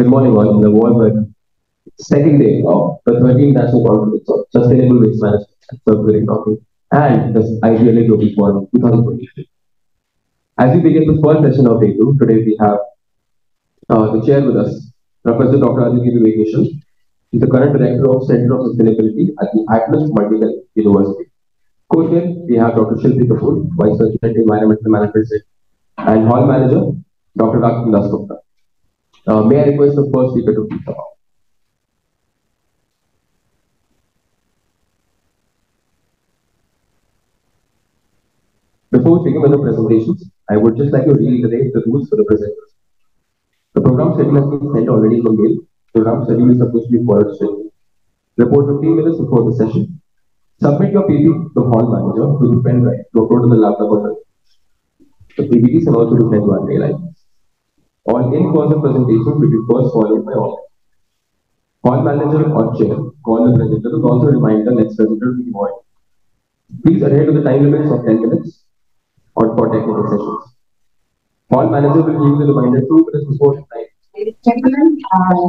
Good morning, all. The warm second day of the 13th National Conference of Sustainable Waste Management and Circular Economy and the IPLA Global Forum 2023. As we begin the first session of day 2, today we have the chair with us, Professor Dr. Aditi Vivek Mishal. He's the current director of Center of Sustainability at the Atlas Multiple University. Co-chair, we have Dr. Shilpi Kapoor, Vice President Environmental Management and Hall Manager, Dr. Rakesh Gupta. May I request the first speaker to please come up. Before we begin with the presentations, I would just like to reiterate the rules for the presenters. The program schedule has been sent already in the mail. The program schedule is supposed to be followed strictly. Report 15 minutes before the session. Submit your PPT to the hall manager to the pen drive to upload to the laptop or the PPTs can also be sent to our mail ID. All in-person presentations will be first followed by all. Hall manager or chair call the presenter will also remind the next presenter to be avoided. Please adhere to the time limits of 10 minutes or for technical sessions. Hall manager will give the reminder 2 minutes before the time. Ladies and gentlemen,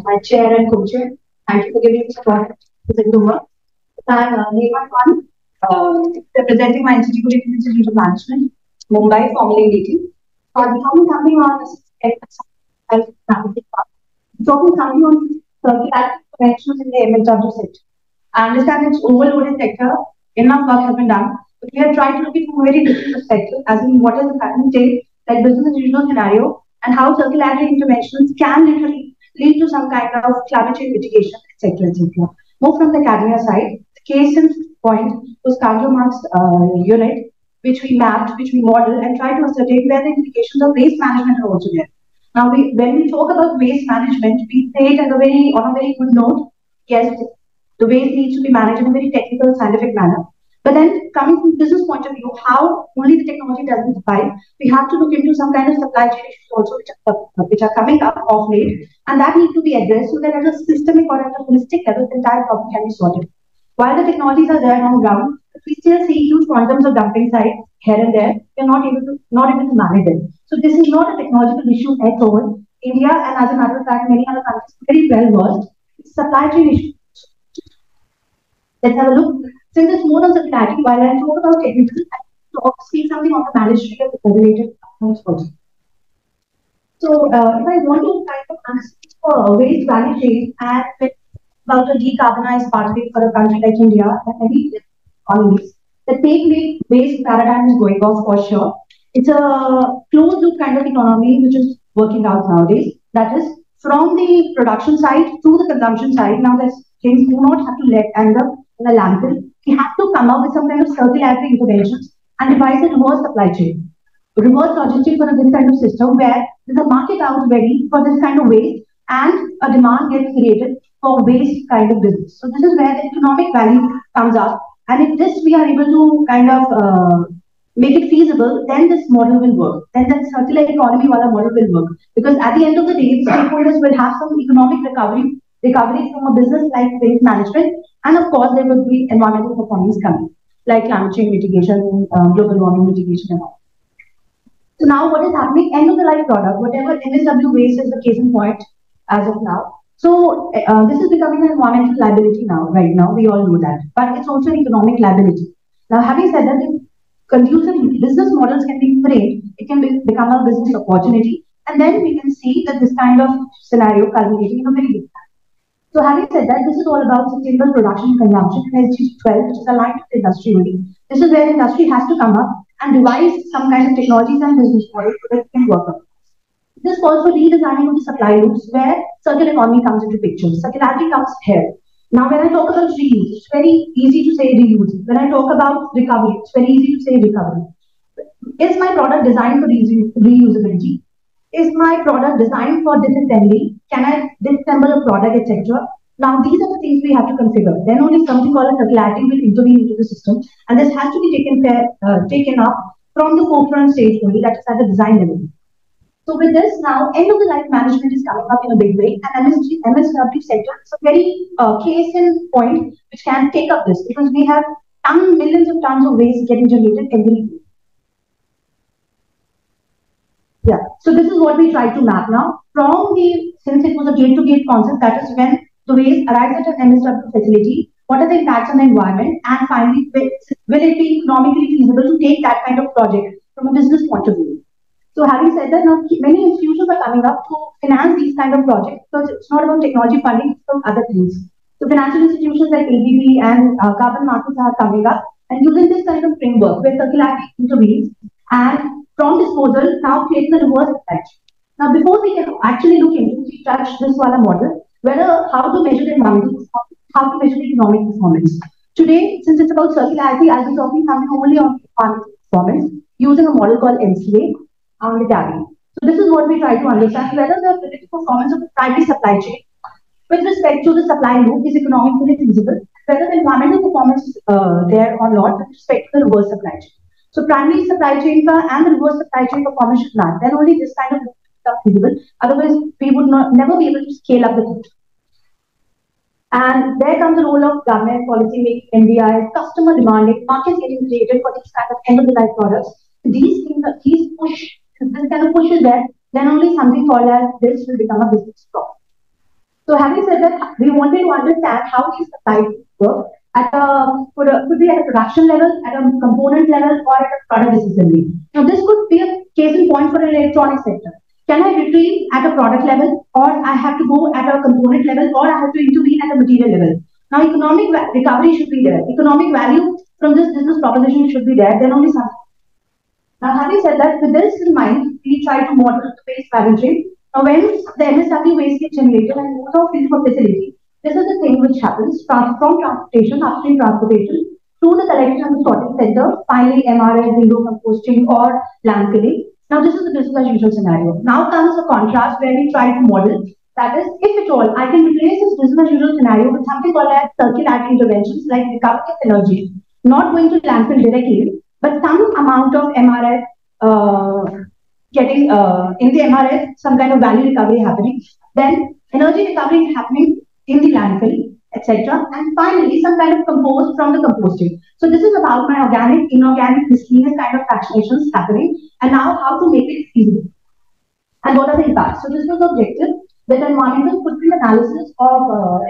my chair and co-chair, thank you for giving me support to present the work. I'm Neha Khan, representing my institute in Institute of Management, Mumbai, formerly meeting. Talking something on circular connections in the MSW sector. I understand it's overloaded sector, enough work has been done, but we are trying to look at from a very different perspective, as in what is the current state, like business as usual scenario, and how circularity interventions can literally lead to some kind of climate change mitigation, etc., etc. More from the academia side, the KJSIM point was Carlo Marx unit, which we mapped, which we modeled, and tried to ascertain where the implications of waste management are also there. Now, when we talk about waste management, we say it on a very good note. Yes, the waste needs to be managed in a very technical, scientific manner. But then, coming from business point of view, how only the technology doesn't suffice, we have to look into some kind of supply chain issues also, which are coming up of late, and that needs to be addressed so that at a systemic or at a holistic level, the entire problem can be sorted. While the technologies are there on ground, we still see huge quantums of dumping sites here and there. We are not able to manage them. So this is not a technological issue at all. India, and as a matter of fact, many other countries are very well versed. It's a supply chain issue. Let's have a look. Since it's more on circularity, while I talk about technical, I talk speak something on the managerial and regulated platforms also. So if I want to kind of answer waste value chain and about the decarbonized pathway for a country like India and many economies, the take waste paradigm is going off for sure. It's a closed loop kind of economy which is working out nowadays. That is from the production side to the consumption side. Now that things do not have to end up in a landfill. We have to come up with some kind of circularity interventions and devise a reverse supply chain. Reverse logistics for this kind of system where there's a market out ready for this kind of waste and a demand gets created for waste kind of business. So this is where the economic value comes up. And if this we are able to kind of make it feasible, then this model will work. Then that circular economy model will work. Because at the end of the day, stakeholders will have some economic recovery from a business like waste management. And of course, there will be environmental performance coming, like climate change mitigation, global warming mitigation and all. So now what is happening? End of the life product, whatever MSW waste is the case in point as of now. So this is becoming an environmental liability now, right now, we all know that. But it's also an economic liability. Now having said that, if conducive business models can be framed, it can become a business opportunity. And then we can see that this kind of scenario culminating in a very big time. So having said that, this is all about sustainable production and consumption in SDG 12, which is aligned with the industry only. This is where the industry has to come up and devise some kind of technologies and business models so that it can work out. This calls for redesigning of the supply loops where circular economy comes into picture. Circularity comes here. Now, when I talk about reuse, it's very easy to say reuse. When I talk about recovery, it's very easy to say recovery. Is my product designed for reusability? Is my product designed for disassembly? Can I disassemble a product, etc.? Now, these are the things we have to configure. Then only something called a circularity will intervene into the system. And this has to be taken up from the forefront stage only, that is at the design level. So with this now, end of the life management is coming up in a big way, and MSW sector is a very case in point which can take up this because we have millions of tons of waste getting generated every day. Yeah. So this is what we try to map now. From the, since it was a gate-to-gate concept, that is when the waste arrives at an MSW facility, what are the impacts on the environment, and finally, will it be economically feasible to take that kind of project from a business point of view? So having said that, now many institutions are coming up to finance these kind of projects because it's not about technology funding, it's from other things. So financial institutions like ABB and carbon markets are coming up and using this kind of framework where circularity intervenes and from disposal now creating a reverse effect. Now before we can actually look into, we touch this wala model, whether how to measure the environmental performance, how to measure the economic performance. Today, since it's about circularity, I'll be talking something only on environmental performance using a model called MCA on the tally. So this is what we try to understand whether the predicted performance of the primary supply chain with respect to the supply loop is economically feasible, whether the environmental performance is there or not with respect to the reverse supply chain. So primary supply chain and the reverse supply chain performance should match. Then only this kind of loop is feasible. Otherwise, we would never be able to scale up the loop. And there comes the role of government, policy making, NBI, customer demanding, markets getting created for these kind of end of the life products. These things, these push, this kind of push is there, then only something called as this will become a business problem. So having said that, we wanted to understand how these supply work at could be at a production level, at a component level, or at a product disassembly. Now this could be a case in point for an electronic sector. Can I retrieve at a product level, or I have to go at a component level, or I have to intervene at a material level? Now economic recovery should be there. Economic value from this business proposition should be there. Then only something. Now, having said that, with this in mind, we try to model the waste value chain. Now, when the MSW waste is generated and moves off into a facility, this is the thing which happens from transportation, upstream transportation, to the collection and the sorting center, finally MRS, window composting, or landfilling. Now, this is the business as usual scenario. Now comes a contrast where we try to model. That is, if at all, I can replace this business as usual scenario with something called as circularity interventions like recovery of energy, not going to landfill directly, but some amount of MRS getting in the MRS, some kind of value recovery happening, then energy recovery happening in the landfill, etc. And finally, some kind of compost from the composting. So this is about my organic, inorganic, miscellaneous kind of fractionations happening, and now how to make it feasible. And what are the impacts? So this was the objective that environmental footprint analysis of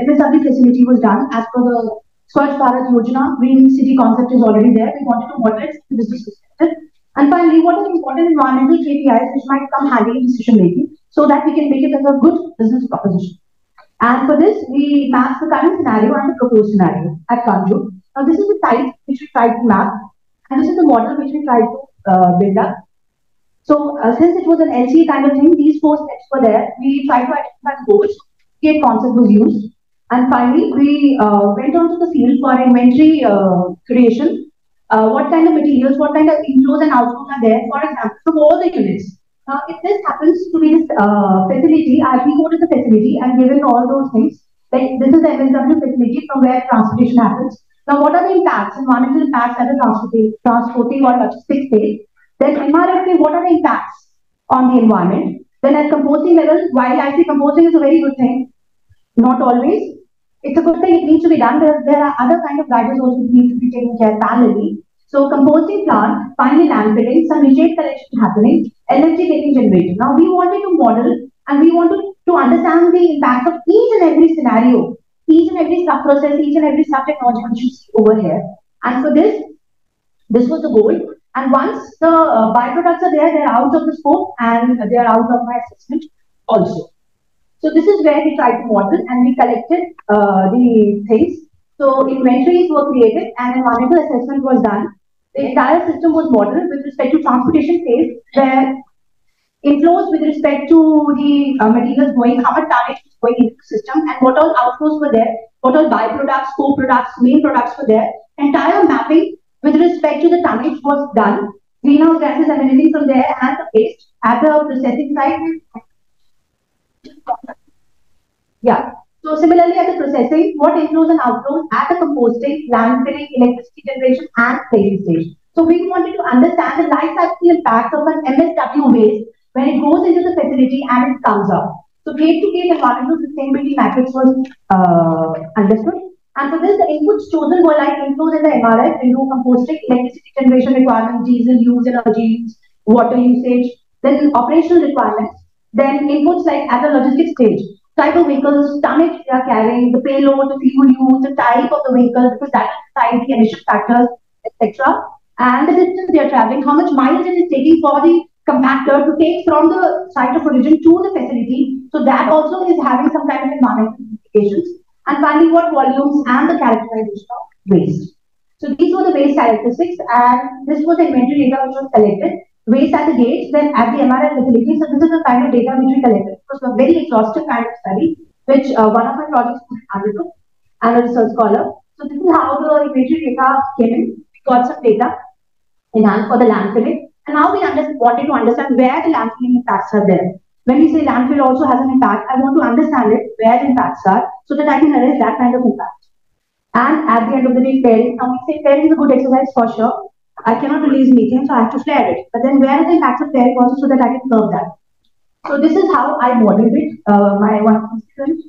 MSW facility was done as per the Swachh Bharat Yojana. Green city concept is already there. We wanted to model it in business perspective. And finally, what are the important environmental KPIs which might come handy in decision making so that we can make it as a good business proposition. And for this, we map the current scenario and the proposed scenario at Kanju. Now, this is the site which we tried to map, and this is the model which we tried to build up. So, since it was an LCA kind of thing, these 4 steps were there. We tried to identify the goals, gate concept was used, and finally, we went on to the field for inventory creation. What kind of materials, what kind of inflows and outflows are there, for example, from all the units. Now, if this happens to be this facility, I will go to the facility and given all those things, like this is the MSW facility from where transportation happens. Now, what are the impacts, environmental impacts at the transporting or logistics stage? Then MRFK, what are the impacts on the environment? Then at composting level, while I say composting is a very good thing, not always. It's a good thing, it needs to be done. There are other kind of drivers also that need to be taken care parallelly. So composting plant, finally landfilling, some reject collection happening, energy getting generated. Now we wanted to model and we wanted to understand the impact of each and every scenario, each and every sub-process, each and every sub-technology which you see over here. And for this was the goal. And once the byproducts are there, they're out of the scope and they're out of my assessment also. So this is where we tried to model and we collected the things. So inventories were created and environmental assessment was done. The entire system was modeled with respect to transportation phase, where inflows with respect to the materials going, how much tonnage was going into the system, and what all outflows were there, what all byproducts, co-products, main products were there. Entire mapping with respect to the tonnage was done. Greenhouse gases and anything from there and the waste at the processing site. Yeah. So similarly at the processing, what inflows and outflows at the composting, landfilling, electricity generation and trading stage. So we wanted to understand the life cycle impact of an MSW waste when it goes into the facility and it comes out. So gate-to-gate environmental sustainability matrix was understood. And for this, the inputs chosen were like inflows in the MRF, window composting, electricity generation requirement, diesel use, energy use, water usage, then operational requirements, then inputs like at the logistics stage, type of vehicles, tonnage they are carrying, the payload, the fuel use, the type of the vehicle, because that decides the emission factors, etc. And the distance they are traveling, how much mileage it is taking for the compactor to take from the site of origin to the facility. So that also is having some kind of environmental implications. And finally, what volumes and the characterization of waste. So these were the waste characteristics, and this was the inventory data which was collected. Waste at the gate, then at the MRI facility. So this is the kind of data which we collected. It was a very exhaustive kind of study, which one of my projects undertook, and a research scholar. So this is how the inventory data came in. We got some data in hand for the landfilling, and now we wanted to understand where the landfilling impacts are there. When we say landfill also has an impact, I want to understand it, where the impacts are, so that I can arrest that kind of impact. And at the end of the day, flaring. Now we say flaring is a good exercise for sure. I cannot release methane, so I have to flare it. But then where is the impact of flaring also, so that I can curb that? So this is how I modeled it. My one of my students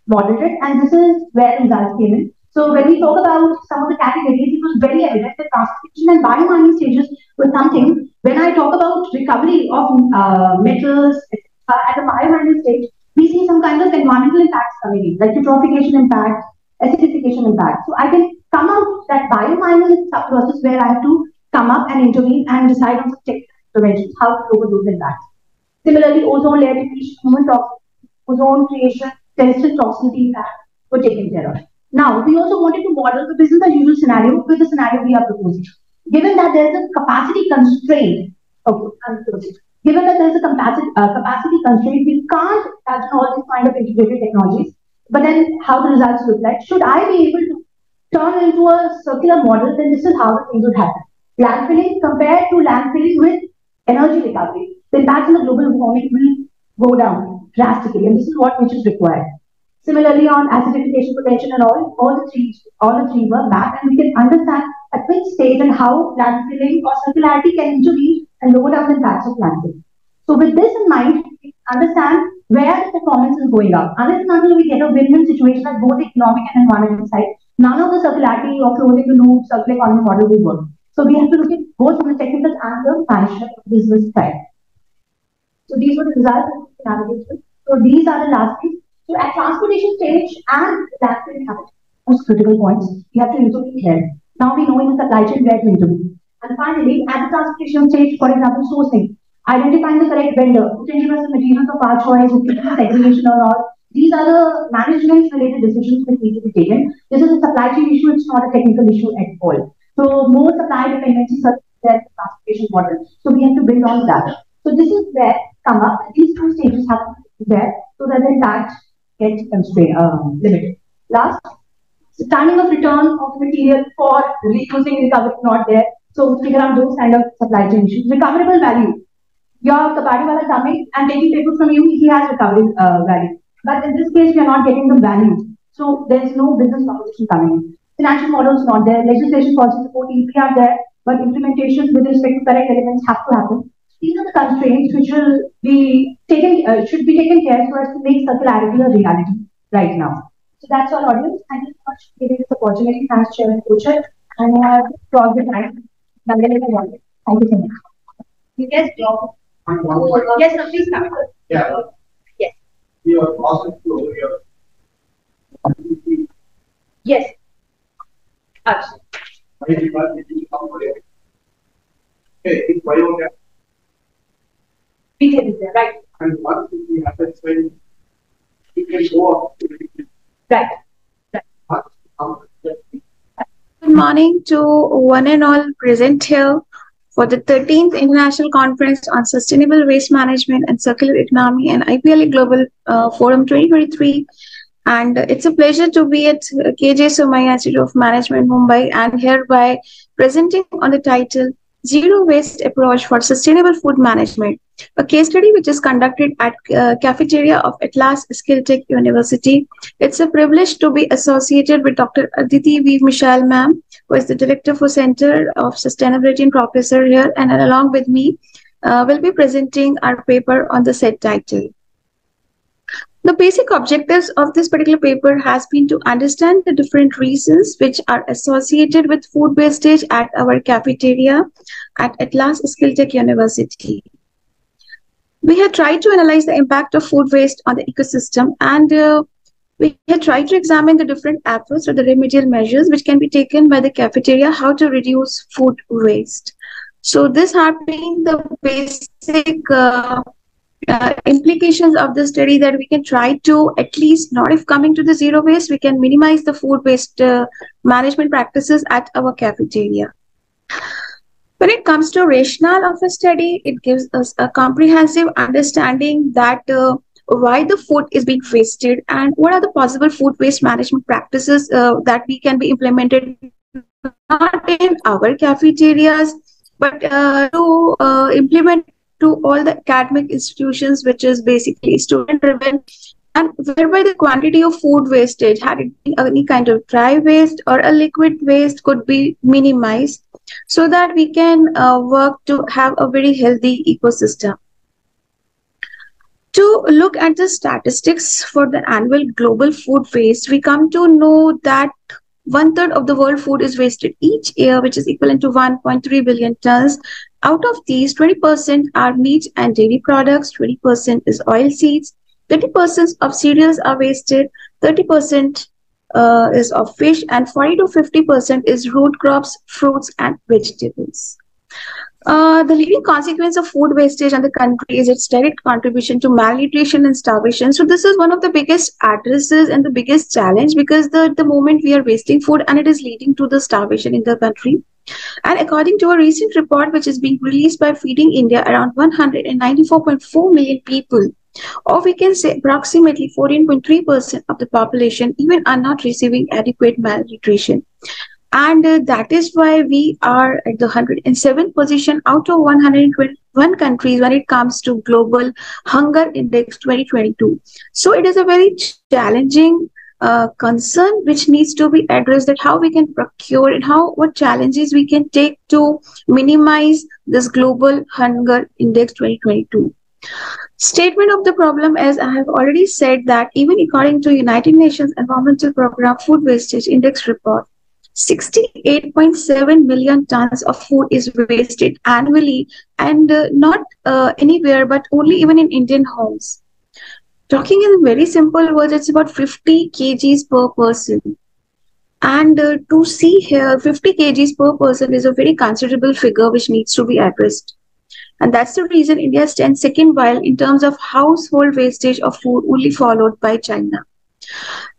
modeled it, and this is where the results came in. So when we talk about some of the categories, it was very evident that transportation and biomining stages was something. When I talk about recovery of metals at the biomining stage, we see some kind of environmental impacts coming in, like eutrophication impact, acidification impact. So I can come out that biomining is a process where I have to come up and intervene and decide on some technical interventions, how to lower those impacts. Similarly, ozone layer depletion, human toxin, ozone creation, terrestrial toxicity impact were taken care of. Now, we also wanted to model the business as usual scenario with the scenario we are proposing. Given that there is a capacity constraint, given that there is a capacity constraint, we can't touch on all these kind of integrated technologies. But then, how the results look like? Should I be able to turn into a circular model? Then this is how the things would happen. Landfilling compared to landfilling with energy recovery, the impact on the global warming will go down drastically, and this is what which is required. Similarly, on acidification potential and all the three were mapped, and we can understand at which stage and how landfilling or circularity can intervene and lower down the impacts of landfilling. So with this in mind, we understand where the performance is going up. Unless and until we get a win-win situation at both economic and environmental side, none of the circularity or closing the loop circular economy model will work. So we have to look at both from the technical and the financial business side. So these were the results of the navigation. So these are the last things. So at transportation stage and landfilling habitat, most critical points, we have to intervene here. Now we know in the supply chain where to intervene. And finally, at the transportation stage, for example, sourcing, identifying the correct vendor, potential of materials of our choice, segregation or not. These are the management-related decisions that need to be taken. This is a supply chain issue, it's not a technical issue at all. So more supply dependencies are there in the transportation model. So we have to build on that. So this is where come up. These two stages have to be there so that the impact gets limited. Last, the timing of return of material for reusing recovery not there. So figure out those kind of supply chain issues. Recoverable value. Your kabadi wala coming and taking paper from you, he has recovery value. But in this case, we are not getting the value. So there is no business proposition coming in. Financial models not there. Legislation policy support EPR there, but implementation with respect to correct elements have to happen. These are the constraints which will be taken, should be taken care for us to make circularity a reality right now. So that's all, audience. Thank you so much for giving this opportunity. Thanks, Chair and Co-Chair. And I have crossed the time. Thank you so much. Yes, yes, sir, please come. Yeah. Yes. Your process flow, Yes. Okay, it's biogas. Retail is there, right? And once we have that when we can go up to Right. Good morning to one and all present here for the 13th International Conference on Sustainable Waste Management and Circular Economy and IPLA Global Forum 2023. And it's a pleasure to be at KJSIM Institute of Management, Mumbai, and hereby presenting on the title Zero Waste Approach for Sustainable Food Management, a case study which is conducted at cafeteria of Atlas Skilltech University. It's a privilege to be associated with Dr. Aditi Mishal ma'am, who is the Director for Center of Sustainability and Professor here, and along with me will be presenting our paper on the said title. The basic objectives of this particular paper has been to understand the different reasons which are associated with food wastage at our cafeteria at Atlas Skilltech University. We had tried to analyze the impact of food waste on the ecosystem, and we had tried to examine the different efforts or the remedial measures which can be taken by the cafeteria, how to reduce food waste. So this had been the basic implications of the study, that we can try to, at least not if coming to the zero waste, we can minimize the food waste management practices at our cafeteria. When it comes to rationale of a study, it gives us a comprehensive understanding that why the food is being wasted and what are the possible food waste management practices that we can be implemented not in our cafeterias, but to implement to all the academic institutions, which is basically student driven, and whereby the quantity of food wastage, had it been any kind of dry waste or a liquid waste, could be minimized so that we can work to have a very healthy ecosystem. To look at the statistics for the annual global food waste, we come to know that 1/3 of the world food is wasted each year, which is equivalent to 1.3 billion tons. Out of these, 20% are meat and dairy products, 20% is oil seeds, 30% of cereals are wasted, 30% is of fish, and 40 to 50% is root crops, fruits, and vegetables. The leading consequence of food wastage in the country is its direct contribution to malnutrition and starvation. So this is one of the biggest addresses and the biggest challenge, because the moment we are wasting food and it is leading to the starvation in the country. And according to a recent report which is being released by Feeding India, around 194.4 million people, or we can say approximately 14.3% of the population, even are not receiving adequate malnutrition. And that is why we are at the 107th position out of 121 countries when it comes to Global Hunger Index 2022. So it is a very challenging concern which needs to be addressed, that how we can procure and what challenges we can take to minimize this Global Hunger Index 2022. Statement of the problem, as I have already said, that even according to United Nations Environmental Program Food Wastage Index report, 68.7 million tons of food is wasted annually, and not anywhere, but only even in Indian homes. Talking in very simple words, it's about 50 kgs per person. And to see here, 50 kgs per person is a very considerable figure which needs to be addressed. And that's the reason India stands second while in terms of household wastage of food, only followed by China.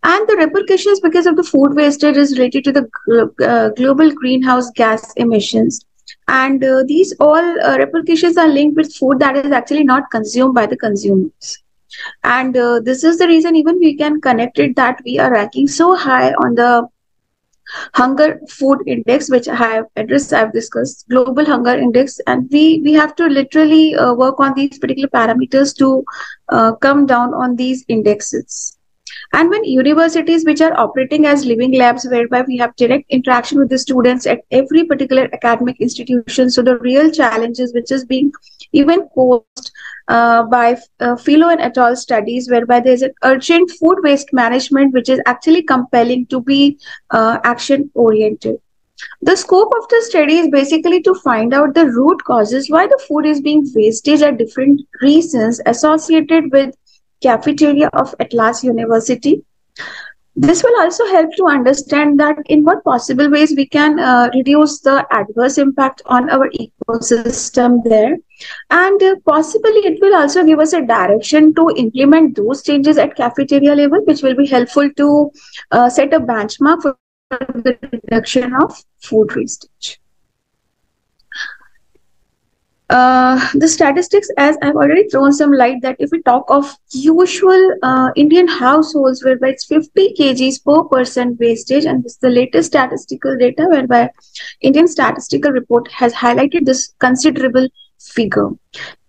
And the repercussions because of the food wastage is related to the global greenhouse gas emissions. And these all repercussions are linked with food that is actually not consumed by the consumers. And this is the reason even we can connect it that we are ranking so high on the hunger food index, which I have addressed, I've discussed, global hunger index, and we have to literally work on these particular parameters to come down on these indexes. And when universities, which are operating as living labs, whereby we have direct interaction with the students at every particular academic institution, so the real challenges which is being even posed by Philo and et al. Studies, whereby there is an urgent food waste management, which is actually compelling to be action oriented. The scope of the study is basically to find out the root causes why the food is being wasted at different reasons associated with cafeteria of Atlas University. This will also help to understand that in what possible ways we can reduce the adverse impact on our ecosystem there. And possibly it will also give us a direction to implement those changes at cafeteria level, which will be helpful to set a benchmark for the reduction of food wastage. The statistics, as I've already thrown some light, that if we talk of usual Indian households, whereby it's 50 kgs per person wastage, and this is the latest statistical data whereby Indian Statistical Report has highlighted this considerable figure.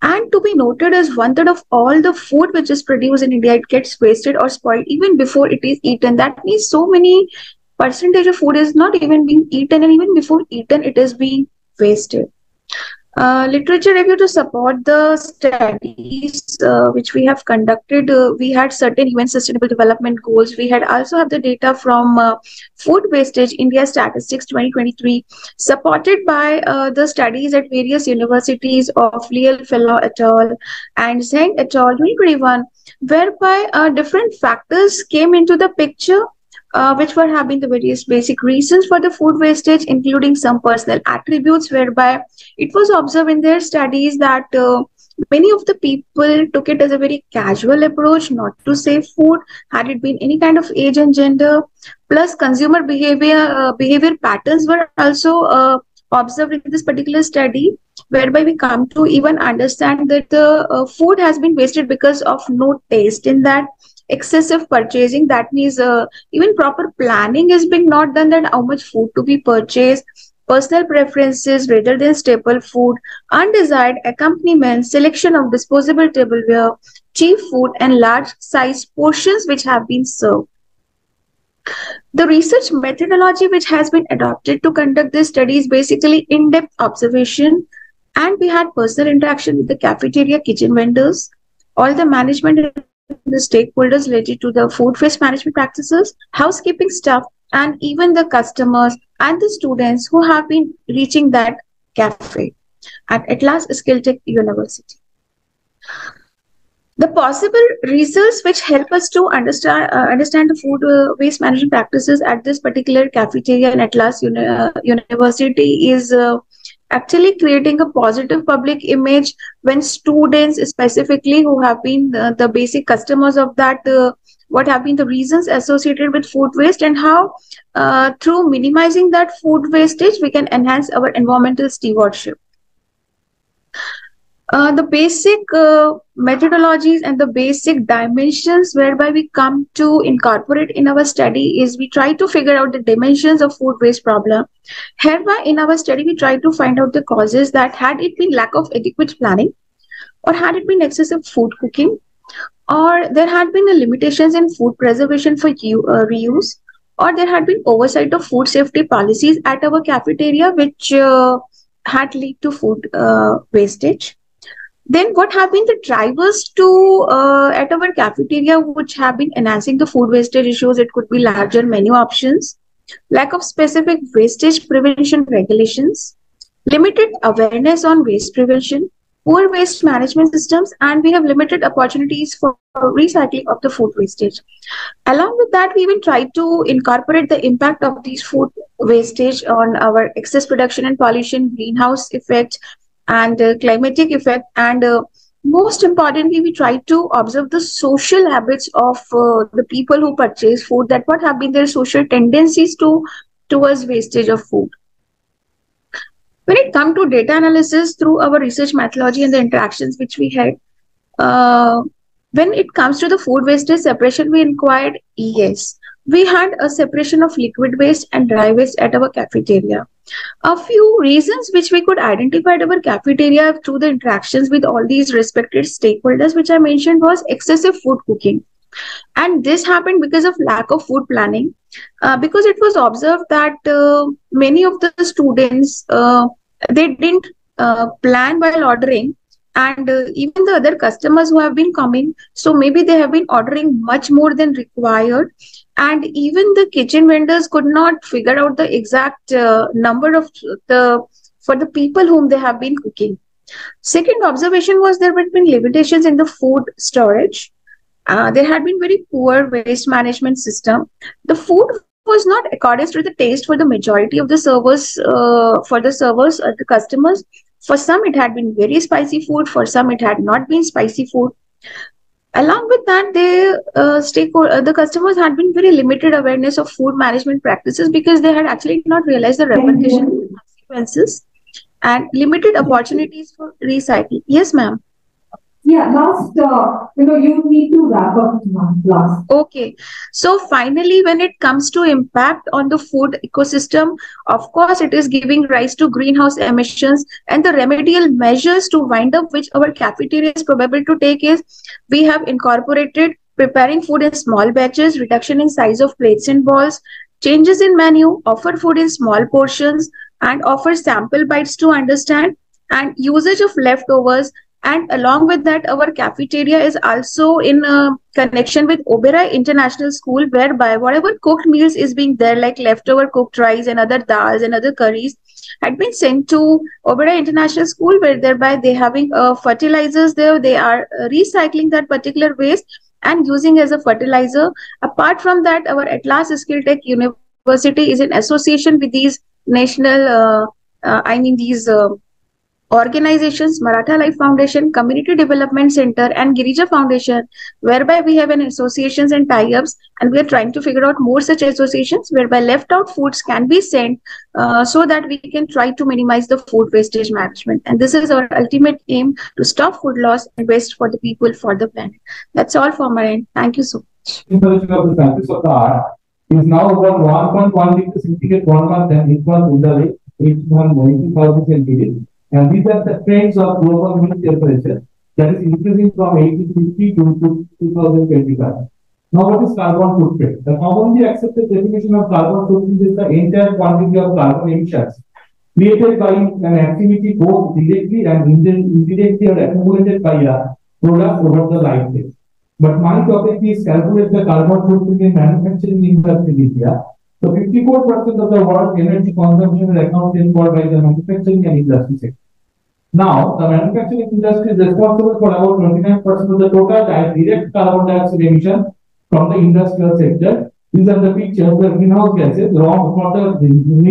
And to be noted as 1/3 of all the food which is produced in India, it gets wasted or spoiled even before it is eaten. That means so many percentage of food is not even being eaten, and even before eaten, it is being wasted. Literature review to support the studies which we have conducted. We had certain UN Sustainable Development Goals. We had also have the data from Food Wastage India Statistics 2023, supported by the studies at various universities of Liel Fellow et al. And Zhang et al. 2021, whereby different factors came into the picture, which were having the various basic reasons for the food wastage, including some personal attributes, whereby it was observed in their studies that many of the people took it as a very casual approach not to save food, had it been any kind of age and gender. Plus, consumer behavior patterns were also observed in this particular study, whereby we come to even understand that the food has been wasted because of no taste in that, excessive purchasing. That means even proper planning is being not done, that how much food to be purchased, personal preferences rather than staple food, undesired accompaniment, selection of disposable tableware, cheap food, and large size portions which have been served. The research methodology which has been adopted to conduct this study is basically in-depth observation, and we had personal interaction with the cafeteria kitchen vendors, all the management and the stakeholders related to the food waste management practices, housekeeping staff, and even the customers and the students who have been reaching that cafe at Atlas Skilltech University. The possible results which help us to understand the food waste management practices at this particular cafeteria in Atlas University is actually creating a positive public image when students specifically who have been the basic customers of that, what have been the reasons associated with food waste, and how through minimizing that food wastage we can enhance our environmental stewardship. The basic methodologies and the basic dimensions whereby we come to incorporate in our study is we try to figure out the dimensions of food waste problem. Hereby in our study we try to find out the causes, that had it been lack of adequate planning, or had it been excessive food cooking, or there had been limitations in food preservation for reuse, or there had been oversight of food safety policies at our cafeteria which had led to food wastage. Then what have been the drivers to at our cafeteria which have been enhancing the food wastage issues? It could be larger menu options, lack of specific wastage prevention regulations, limited awareness on waste prevention, poor waste management systems, and we have limited opportunities for recycling of the food wastage. Along with that, we will try to incorporate the impact of these food wastage on our excess production and pollution, greenhouse effect, and climatic effect, and most importantly we try to observe the social habits of the people who purchase food, that what have been their social tendencies towards wastage of food. When it comes to data analysis through our research methodology and the interactions which we had, when it comes to the food wastage separation, we inquired, yes, we had a separation of liquid waste and dry waste at our cafeteria. A few reasons which we could identify at our cafeteria through the interactions with all these respected stakeholders which I mentioned was excessive food cooking. And this happened because of lack of food planning, because it was observed that many of the students, they didn't plan while ordering, and even the other customers who have been coming, so maybe they have been ordering much more than required, and even the kitchen vendors could not figure out the exact number of for the people whom they have been cooking. Second observation was there had been limitations in the food storage. There had been very poor waste management system. The food was not according to the taste for the majority of the servers, the customers. For some, it had been very spicy food. For some, it had not been spicy food. Along with that, the customers had been very limited awareness of food management practices because they had actually not realized the repercussions, consequences, and limited opportunities for recycling. Yes, ma'am. Yeah, last, you need to wrap up last. Okay. So finally, when it comes to impact on the food ecosystem, of course, it is giving rise to greenhouse emissions, and the remedial measures to wind up which our cafeteria is probable to take is we have incorporated preparing food in small batches, reduction in size of plates and balls, changes in menu, offer food in small portions, and offer sample bites to understand, and usage of leftovers. And along with that, our cafeteria is also in connection with Oberoi International School, whereby whatever cooked meals is being there, like leftover cooked rice and other dals and other curries, had been sent to Oberoi International School, where thereby they having fertilizers there. They are recycling that particular waste and using as a fertilizer. Apart from that, our at last Skilltech University is in association with these national, these organizations, Maratha Life Foundation, Community Development Center, and Girija Foundation, whereby we have an associations and tie-ups, and we are trying to figure out more such associations whereby left out foods can be sent, so that we can try to minimize the food wastage management. And this is our ultimate aim, to stop food loss and waste for the people, for the planet. That's all for my end. Thank you so much. Temperature of the surface of the earth is now about 1.1 degrees centigrade 1 month, and it was in the rate 890,000 centigrade. And these are the trends of global mean temperature that is increasing from 1850 to 2025. Now, what is carbon footprint? The commonly accepted definition of carbon footprint is the entire quantity of carbon emissions created by an activity both directly and indirectly or accumulated by a product over the lifetime. But my topic is calculate the carbon footprint in manufacturing industry in India. So 54% of the world energy consumption is accounted for by the manufacturing and industry sector. Now, the manufacturing industry is responsible for about 29% of the total direct carbon dioxide emission from the industrial sector. These are the pictures where greenhouse gases, raw water, we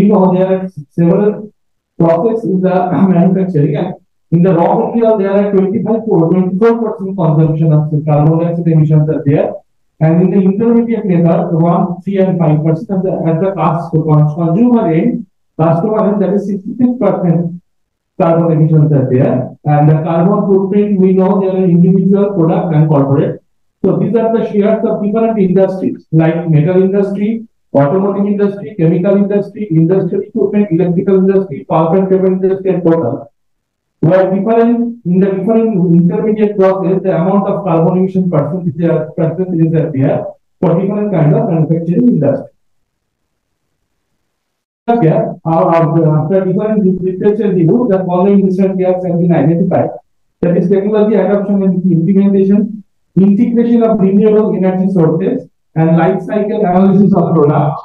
know there are several processes in the manufacturing, and in the raw material there are 24% consumption of the carbon dioxide emissions are there. And in the intermediate method, 1, 3, and 5% at the consumer end, that is 66% carbon emissions are there. And the carbon footprint, we know there are individual, product, and corporate. So these are the shares of different industries like metal industry, automotive industry, chemical industry, industrial equipment, electrical industry, pulp and paper industry, and total. Where in the different intermediate process, the amount of carbon emission percentages are there for different kind of manufacturing industry. After different literature review, the following research gaps have been identified. That is technology adoption and implementation, integration of renewable energy sources, and life cycle analysis of products.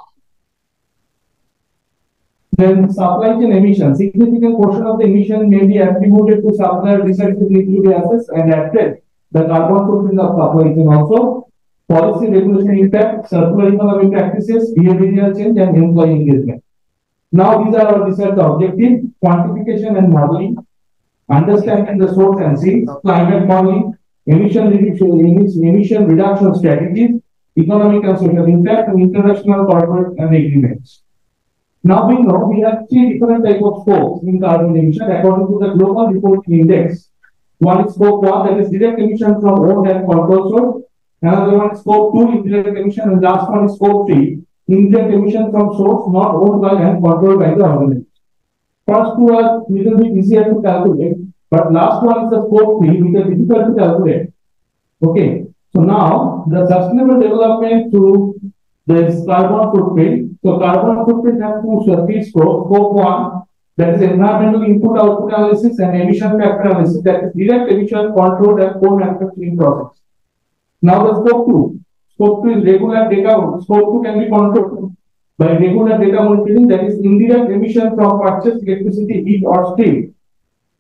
Then supply chain emissions. Significant portion of the emission may be attributed to supplier responsibility assets and address the carbon footprint of supply chain. Also, policy regulation impact, circular economic practices, behavioral change, and employee engagement. Now, these are our research objectives: quantification and modeling, understanding the source and sinks, climate modeling, emission reduction strategies, economic and social impact, and international corporate and agreements. Now we know we have 3 different types of scopes in carbon emission according to the global reporting index. One is scope 1, that is direct emission from owned and controlled source. Another one is scope 2, indirect emission, and last one is scope 3, indirect emission from source not owned by and controlled by the organization. First two are little bit easier to calculate, but last one is the scope 3, which is difficult to calculate. Okay, so now the sustainable development through the carbon footprint. So carbon footprint has 2 scopes. Scope 1, that is environmental input output analysis, and emission factor analysis, that is direct emission controlled and co-manufacturing process. Now the scope 2. Scope 2 is regular data. Scope 2 can be controlled by regular data monitoring, that is indirect emission from purchased electricity, heat, or steam.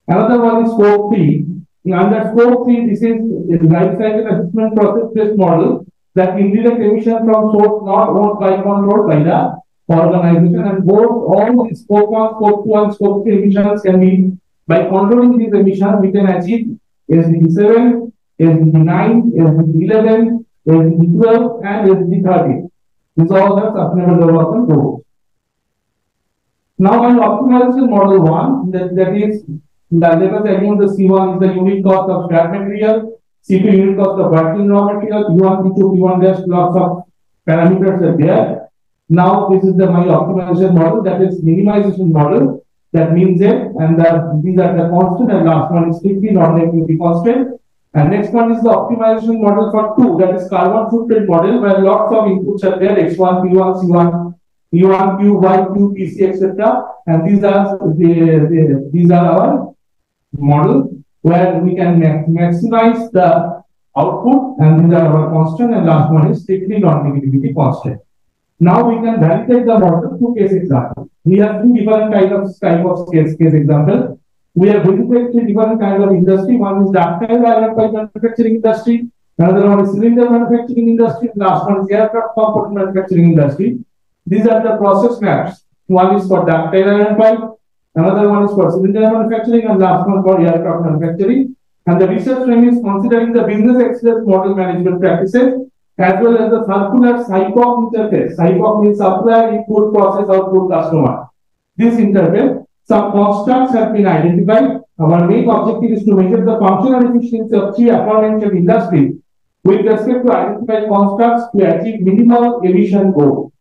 Another one is scope 3. Under scope 3, this is the life cycle assessment process-based model, that indirect emission from source not owned by controlled by the organization, and both all the scope 1, scope 2, and scope 3 emissions can be, by controlling these emissions, we can achieve SDG 7, SDG 9, SDG 11, SDG 12, and SDG 13. These are all the sustainable development goals. Now, an optimization model 1, that is, let us assume the C1 is the unit cost of scrap material, C2 unit cost of working raw material, P1, P2, P1 dash, lots of parameters are there. Now, this is my optimization model, that is minimization model. That means that, and these are the constant, and last one is strictly non-negativity constant. And next one is the optimization model for 2, that is carbon footprint model, where lots of inputs are there: X1, P1, C1, P1, Q, Y, Q, PC, etc. And these are our model where we can maximize the output, and these are our constant, and last one is strictly non-negativity constant. Now we can validate the model through case example. We have two different type of case example. We have visited three different kinds of industry. One is ductile iron pipe manufacturing industry. Another one is cylinder manufacturing industry. Last one is aircraft component manufacturing industry. These are the process maps. One is for ductile iron pipe. Another one is for cylinder manufacturing, and last one for aircraft manufacturing. And the research frame is considering the business excellence model management practices as well as the circular SIPOC interface. SIPOC means supplier input process output customer. This interface, some constructs have been identified. Our main objective is to measure the functional efficiency of three aforementioned industries with respect to identified constructs to achieve minimal emission goal.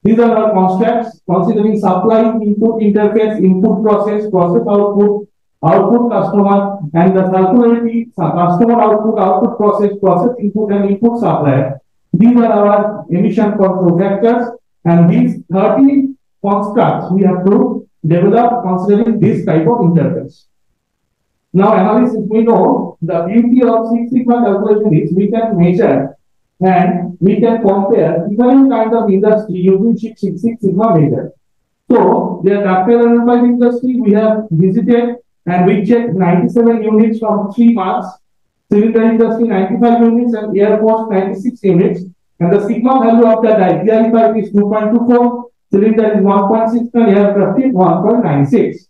These are our constructs considering supply input interface, input process, process output, output customer, and the circularity, customer output, output process, process input, and input supplier. These are our emission control factors, and these 30 constructs we have to develop considering this type of interface. Now, analysis, we know the beauty of Six Sigma calculation is we can measure and we can compare different kinds of industry using Six Sigma measure. So, the ductile iron pipe industry we have visited, and we checked 97 units from 3 months, cylinder industry 95 units, and air force 96 units. And the sigma value of the DI pipe is 2.24, cylinder is 1.6, and aircraft is 1.96.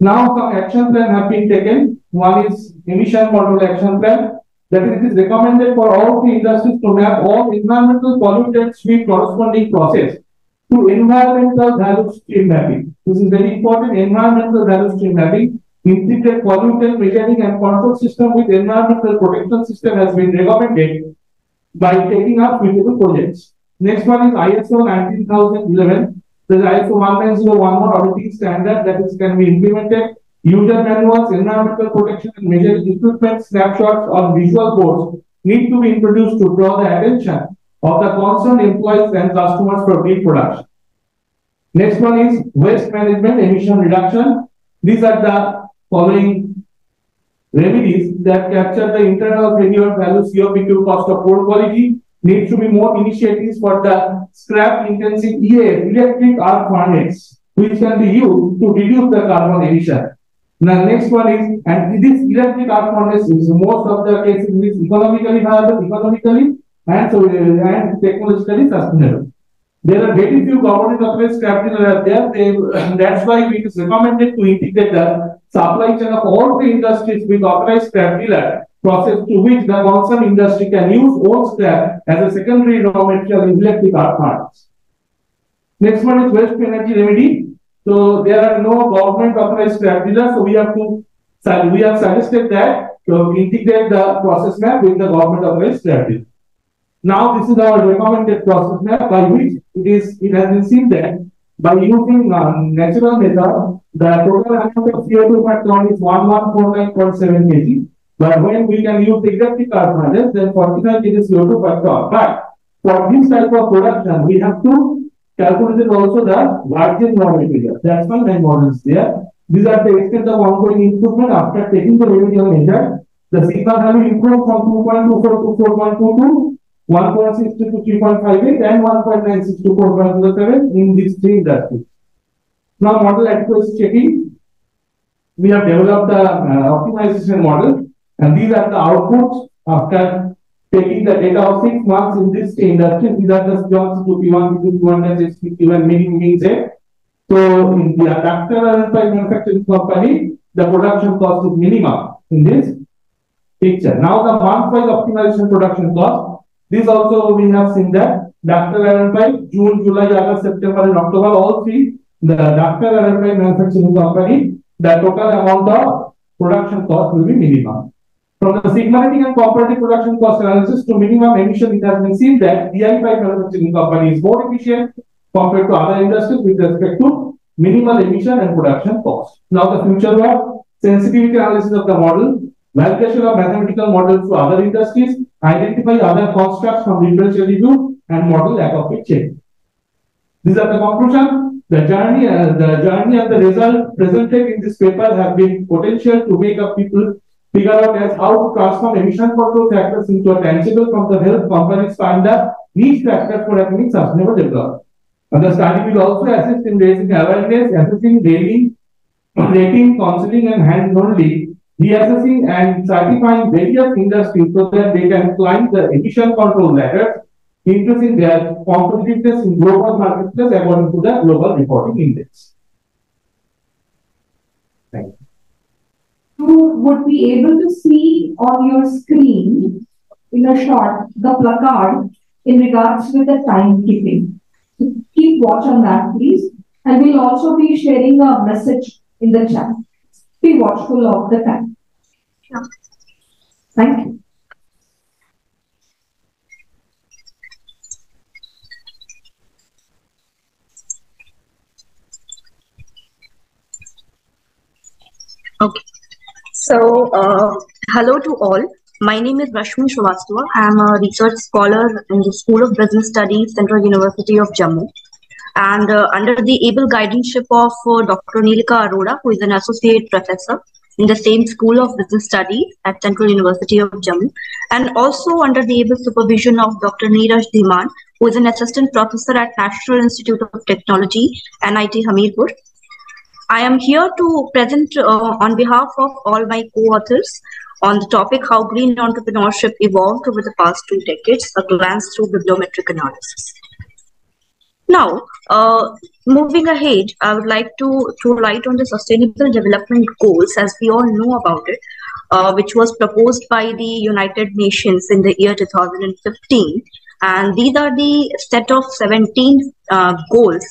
Now some action plan have been taken. One is emission model action plan. That is, it is recommended for all the industries to map all environmental pollutants with corresponding process to environmental value stream mapping. This is very important. Environmental value stream mapping, integrate pollutant measuring and control system with environmental protection system has been recommended by taking up suitable projects. Next one is ISO 19011. The ISO 19011 auditing standard that is can be implemented. User manuals, environmental protection and measuring equipment, snapshots on visual boards need to be introduced to draw the attention of the concerned employees and customers for green production. Next one is waste management, emission reduction. These are the following remedies that capture the internal failure value COP2 cost of poor quality. Needs to be more initiatives for the scrap intensive EAF, electric arc furnace, which can be used to reduce the carbon emission. Now, next one is, and this electric arc furnace is most of the cases is economically viable, economically and technologically sustainable. There are very few government authorized scrap dealers there. That's why it is recommended to integrate the supply chain of all the industries with authorized scrap dealer process to which the concerned industry can use old scrap as a secondary raw material in electric arc furnace. Next one is waste to energy remedy. So there are no government authorized scrap dealers, so we have suggested that to integrate the process map with the government authorized scrap dealer. Now this is our recommended process map by which it has been seen that by using natural method, the total amount of CO2 per ton is 1149.7 kg. But when we can use electric arc furnace, then 45 kg CO2 per ton. But for this type of production, we have to calculate also the virgin raw material. That's why my models there. These are the extent of ongoing improvement after taking the remedial measure. The sigma value improved from 2.24 to 4.22. 1.62 to 3.58 and 1.96 to 4.07 in these three industries. Now, model adequacy checking. We have developed the optimization model, and these are the outputs after taking the data of 6 months in this industry. These are the jobs to P1, P2, P1, P1, means it. So, in the ductile pipe manufacturing company, the production cost is minimum in this picture. Now, the month-wise optimization production cost. This also we have seen that ductile iron pipe, June, July, August, September, and October, all three, the ductile iron pipe manufacturing company, the total amount of production cost will be minimum. From the sigmatic and comparative production cost analysis to minimum emission, it has been seen that DI pipe manufacturing company is more efficient compared to other industries with respect to minimal emission and production cost. Now the future work, sensitivity analysis of the model, validation of mathematical models to other industries, identify other constructs from differential review, and model lack of fit check. These are the conclusion. The journey and the result presented in this paper have been potential to make up people figure out as how to transform emission control factors into a tangible from the help companies find the niche factor for achieving sustainable development. And the study will also assist in raising awareness, assessing, rating, counseling, and hands-only reassessing and certifying various industries so that they can climb the emission control ladder, increasing their competitiveness in global marketplace according to the Global Reporting Index. Thank you. You would be able to see on your screen in a short the placard in regards with the timekeeping. So keep watch on that, please. And we'll also be sharing a message in the chat. Be watchful of the time. Yeah. Thank you. Okay. So, hello to all. My name is Rashmi Shrivastava. I am a research scholar in the School of Business Studies, Central University of Jammu. And under the able guardianship of Dr. Nilika Arora, who is an associate professor in the same School of Business Studies at Central University of Jammu, and also under the able supervision of Dr. Neeraj Dhiman, who is an assistant professor at National Institute of Technology, NIT Hamirpur. I am here to present on behalf of all my co-authors on the topic how green entrepreneurship evolved over the past 2 decades, a glance through bibliometric analysis. Now, moving ahead, I would like to throw light on the Sustainable Development Goals, as we all know about it, which was proposed by the United Nations in the year 2015. And these are the set of 17 goals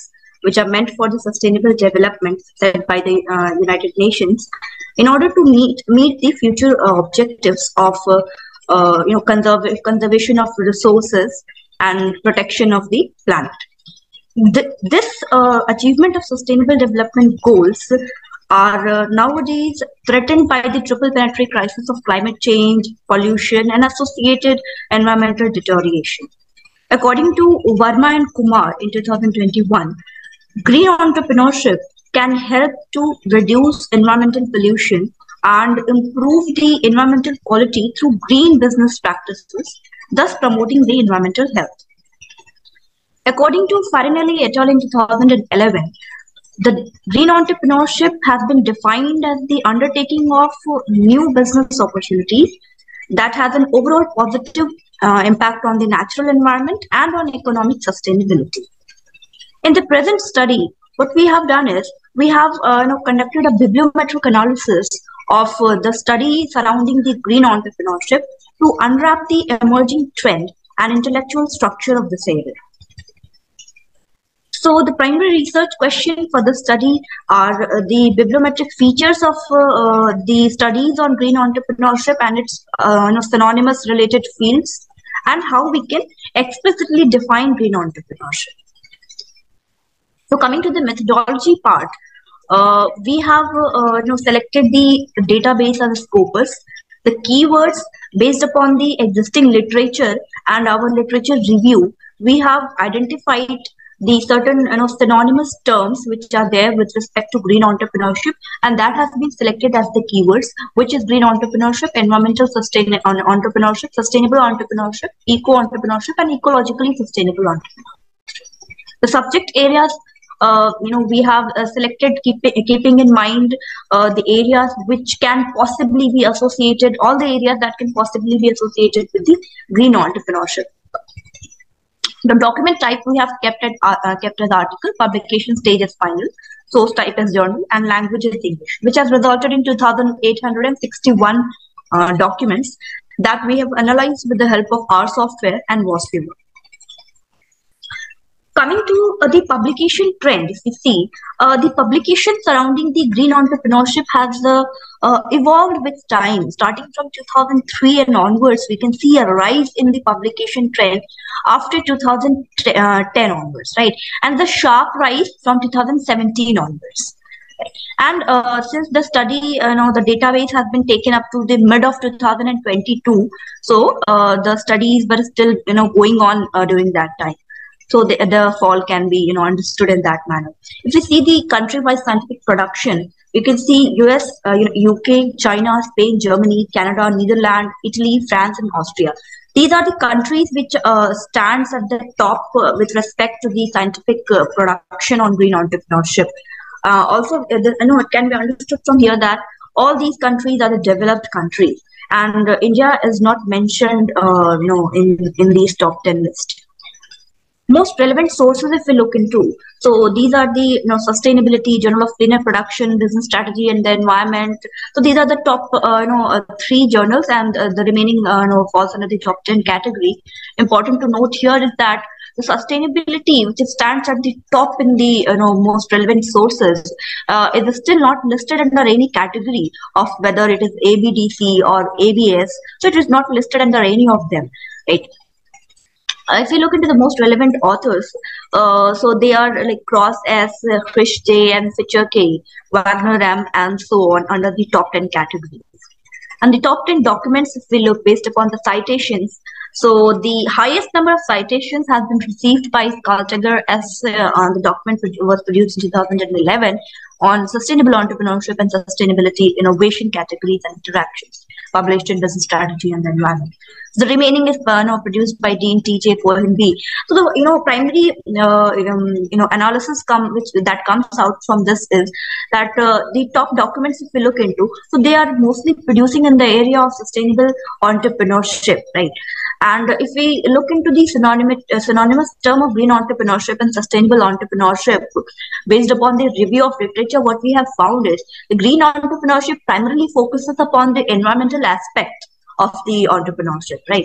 which are meant for the sustainable development set by the United Nations in order to meet the future objectives of conservation of resources and protection of the planet. This achievement of sustainable development goals are nowadays threatened by the triple planetary crisis of climate change, pollution, and associated environmental deterioration. According to Verma and Kumar in 2021, green entrepreneurship can help to reduce environmental pollution and improve the environmental quality through green business practices, thus promoting the environmental health. According to Farinelli et al. In 2011, the green entrepreneurship has been defined as the undertaking of new business opportunities that has an overall positive impact on the natural environment and on economic sustainability. In the present study, what we have done is we have conducted a bibliometric analysis of the study surrounding the green entrepreneurship to unwrap the emerging trend and intellectual structure of this area. So the primary research question for the study are the bibliometric features of the studies on green entrepreneurship and its synonymous related fields, and how we can explicitly define green entrepreneurship. So coming to the methodology part, we have selected the database as a scopus. The keywords based upon the existing literature and our literature review, we have identified the certain synonymous terms which are there with respect to green entrepreneurship, and that has been selected as the keywords, which is green entrepreneurship, environmental entrepreneurship, sustainable entrepreneurship, eco-entrepreneurship, and ecologically sustainable entrepreneurship. The subject areas we have selected keeping in mind the areas which can possibly be associated, all the areas that can possibly be associated with the green entrepreneurship. The document type we have kept as article, publication stage as final, source type as journal, and language is English, which has resulted in 2,861 documents that we have analyzed with the help of R software and WASFever. Coming to the publication trend, if you see, the publication surrounding the green entrepreneurship has evolved with time. Starting from 2003 and onwards, we can see a rise in the publication trend after 2010 onwards, right? And the sharp rise from 2017 onwards. And since the study, the database has been taken up to the mid of 2022, so the studies were still, going on during that time. So the fall can be, understood in that manner. If we see the country-wise scientific production, you can see US, UK, China, Spain, Germany, Canada, Netherlands, Italy, France, and Austria. These are the countries which stands at the top with respect to the scientific production on green entrepreneurship. Also, it can be understood from here that all these countries are the developed countries, and India is not mentioned, in these top 10 list. Most relevant sources if we look into, so these are the sustainability, Journal of Cleaner Production, Business Strategy and the Environment. So these are the top 3 journals, and the remaining falls under the top 10 category. Important to note here is that the sustainability, which stands at the top in the most relevant sources, is still not listed under any category of whether it is ABDC or ABS. So it is not listed under any of them, right? If you look into the most relevant authors, so they are like Cross S, Frisch J, and Fischer K, Wagner M, and so on under the top 10 categories. And the top 10 documents, if we look based upon the citations, so the highest number of citations has been received by Skilltech as the document was produced in 2011 on sustainable entrepreneurship and sustainability innovation categories and interactions, published in Business Strategy and the Environment. The remaining is produced by Dean T.J. Cohen B. So the primary analysis that comes out from this is that the top documents, if we look into, so they are mostly producing in the area of sustainable entrepreneurship, right? And if we look into the synonymous term of green entrepreneurship and sustainable entrepreneurship, based upon the review of literature, what we have found is the green entrepreneurship primarily focuses upon the environmental aspect of the entrepreneurship, right?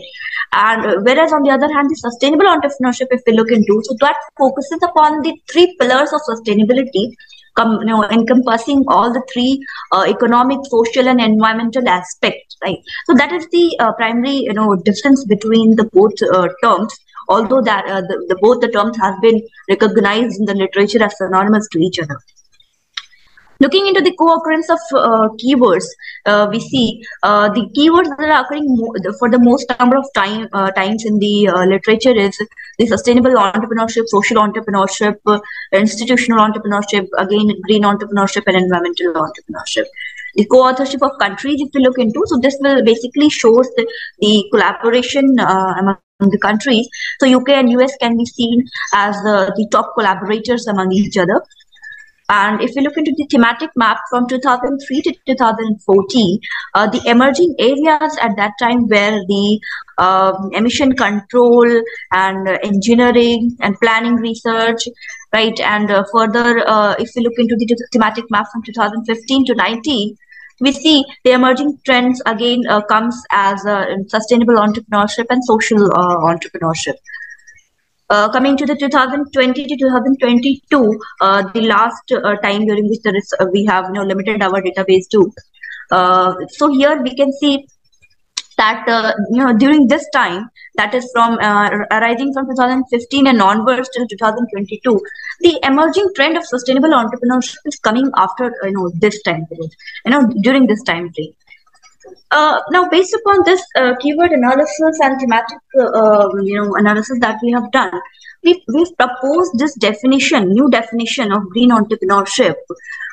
And whereas on the other hand, the sustainable entrepreneurship, if we look into, so that focuses upon the 3 pillars of sustainability, encompassing all the 3 economic, social, and environmental aspects, right? So that is the primary difference between the both terms, although that both the terms have been recognized in the literature as synonymous to each other. Looking into the co-occurrence of keywords, we see the keywords that are occurring for the most number of times in the literature is the sustainable entrepreneurship, social entrepreneurship, institutional entrepreneurship, again green entrepreneurship, and environmental entrepreneurship. The co-authorship of countries, if we look into, so this will basically shows the collaboration among the countries. So UK and US can be seen as the top collaborators among each other. And if we look into the thematic map from 2003 to 2014, the emerging areas at that time were the emission control and engineering and planning research, right? And further, if we look into the thematic map from 2015 to 19, we see the emerging trends again comes as sustainable entrepreneurship and social entrepreneurship. Coming to the 2020 to 2022, the last time during which we have limited our database to. So here we can see that during this time, that is from arising from 2015 and onwards till 2022, the emerging trend of sustainable entrepreneurship is coming after this time period, during this time frame. Now, based upon this keyword analysis and thematic analysis that we have done, we've proposed this new definition of green entrepreneurship.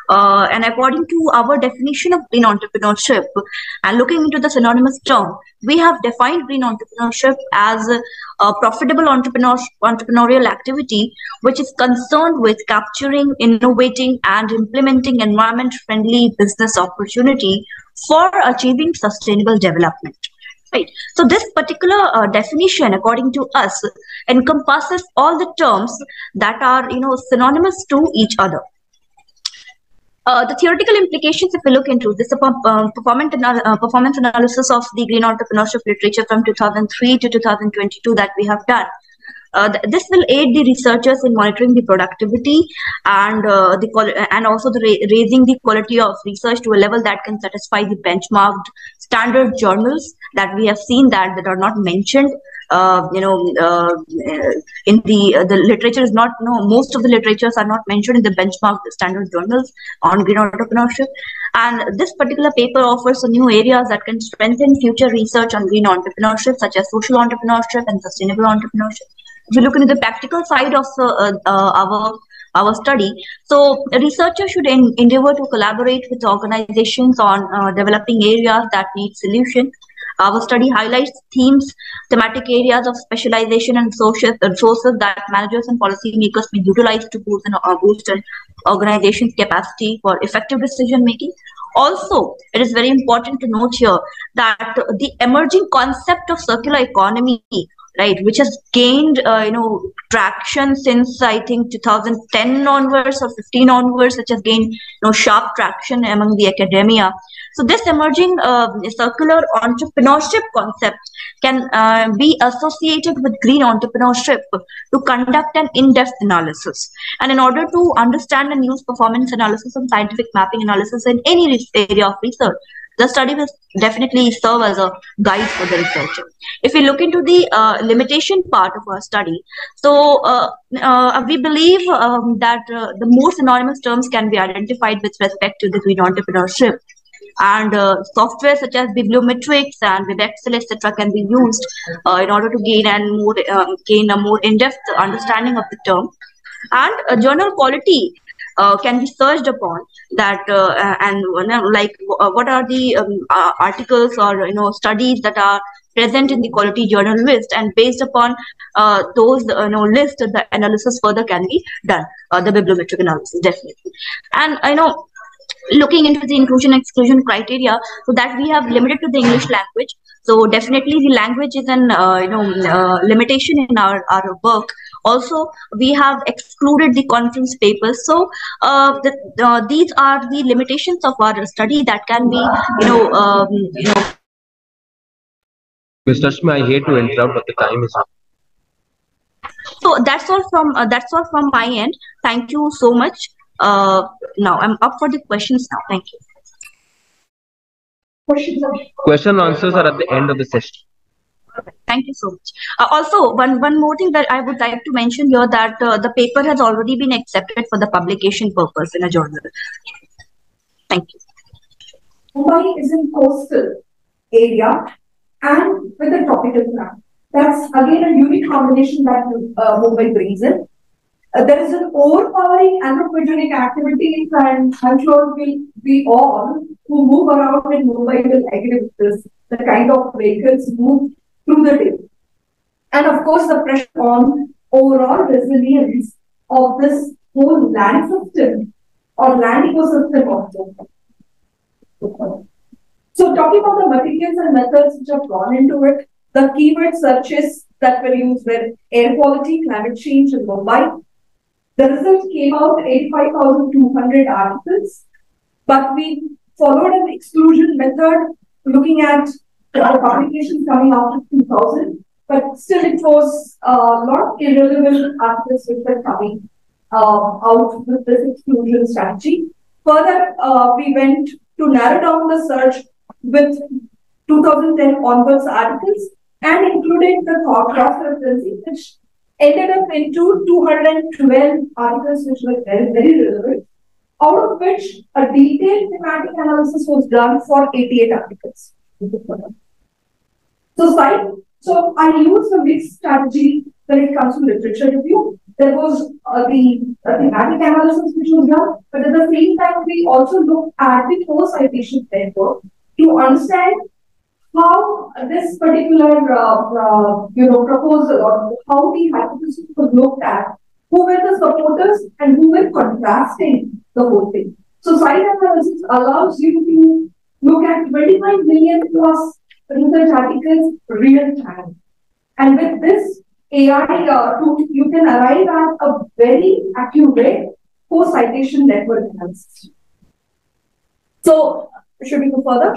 And according to our definition of green entrepreneurship, and looking into the synonymous term, we have defined green entrepreneurship as a profitable entrepreneurial activity which is concerned with capturing, innovating, and implementing environment-friendly business opportunity for achieving sustainable development. Right. So this particular definition, according to us, encompasses all the terms that are synonymous to each other. The theoretical implications, if we look into this performance analysis of the green entrepreneurship literature from 2003 to 2022 that we have done, this will aid the researchers in monitoring the productivity and also raising the quality of research to a level that can satisfy the benchmarked standard journals that we have seen that are not mentioned. In the literature is not, most of the literatures are not mentioned in the benchmark standard journals on green entrepreneurship. And this particular paper offers new areas that can strengthen future research on green entrepreneurship, such as social entrepreneurship and sustainable entrepreneurship. If you look into the practical side of our study, so researchers should endeavor to collaborate with organizations on developing areas that need solution. Our study highlights thematic areas of specialization and resources that managers and policymakers may utilize to boost an organization's capacity for effective decision making. Also, it is very important to note here that the emerging concept of circular economy, right, which has gained traction since I think 2010 onwards or 15 onwards, which has gained sharp traction among the academia. So this emerging circular entrepreneurship concept can be associated with green entrepreneurship to conduct an in-depth analysis. And in order to understand and use performance analysis and scientific mapping analysis in any area of research, the study will definitely serve as a guide for the researcher. If we look into the limitation part of our study, so we believe that the more synonymous terms can be identified with respect to the green entrepreneurship, and software such as bibliometrics and Vivek, etc., can be used in order to gain a more in-depth understanding of the term. And journal quality can be searched upon that what are the articles or studies that are present in the quality journal list, and based upon those list, the analysis further can be done, the bibliometric analysis definitely. And looking into the inclusion exclusion criteria, so that we have limited to the English language. So definitely the language is an limitation in our work. Also, we have excluded the conference papers. So these are the limitations of our study that can be Ms. Rashmi, I hate to interrupt, but the time is up. So that's all from my end. Thank you so much. Now I'm up for the questions now. Thank you. Question and answers are at the end of the session. Thank you so much. Also, one more thing that I would like to mention here, that the paper has already been accepted for the publication purpose in a journal. Thank you. Mumbai is in coastal area and with a tropical climate. That's again a unique combination that Mumbai brings in. There is an overpowering anthropogenic activity, and I'm sure we all who move around in Mumbai will agree with this. The kind of vehicles move through the day. And of course, the pressure on overall resilience of this whole land system or land ecosystem also. So talking about the materials and methods which have gone into it, the keyword searches that were used were air quality, climate change in Mumbai. The result came out 85,200 articles, but we followed an exclusion method looking at the publications coming after 2000, but still it was a lot of irrelevant articles which were coming out with this exclusion strategy. Further, we went to narrow down the search with 2010 onwards articles and included the cross-referencing, which ended up into 212 articles which were very, very relevant, out of which a detailed thematic analysis was done for 88 articles. So I used a mixed strategy when it comes to literature review. There was the thematic analysis which was done, but at the same time we also looked at the co-citation framework to understand how this particular proposal or how the hypothesis was looked at, who were the supporters and who were contrasting the whole thing. So site analysis allows you to look at 25 million plus research articles real time. And with this AI tool, you can arrive at a very accurate co-citation network analysis. So should we go further?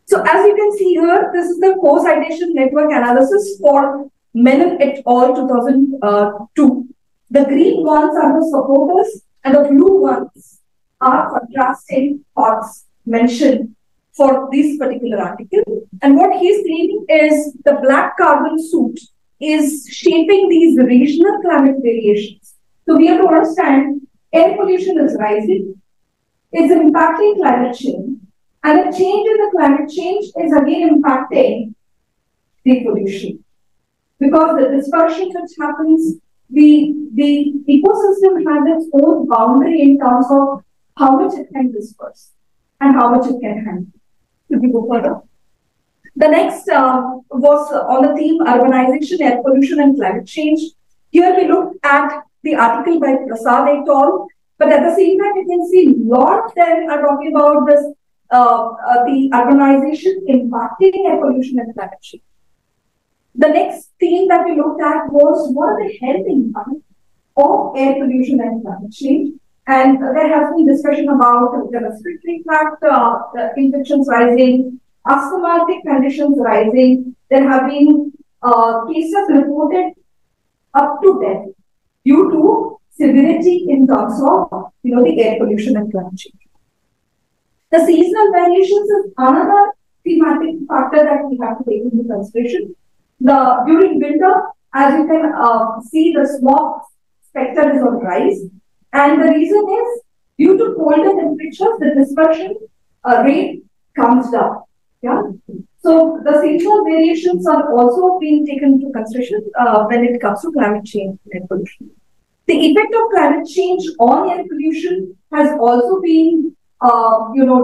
So as you can see here, this is the co-citation network analysis for Menon et al. 2002. The green ones are the supporters and the blue ones are contrasting thoughts mentioned for this particular article. And what he's claiming is the black carbon suit is shaping these regional climate variations. So we have to understand air pollution is rising, is impacting climate change. And a change in the climate change is again impacting the pollution. because the dispersion which happens, the ecosystem has its own boundary in terms of how much it can disperse and how much it can handle. Should we go further? The next was on the theme urbanization, air pollution, and climate change. Here we looked at the article by Prasad et al. But at the same time, you can see a lot of them are talking about this, the urbanization impacting air pollution and climate change. The next theme that we looked at was what are the health impacts of air pollution and climate change. And there has been discussion about the respiratory tract infections rising, asthmatic conditions rising. There have been cases reported up to death due to severity in terms of the air pollution and climate change. The seasonal variations is another thematic factor that we have to take into consideration. During winter, as you can see, the smog specter is on rise, and the reason is due to colder temperatures, the dispersion rate comes down. Yeah. So the seasonal variations are also being taken into consideration when it comes to climate change and air pollution. The effect of climate change on air pollution has also been,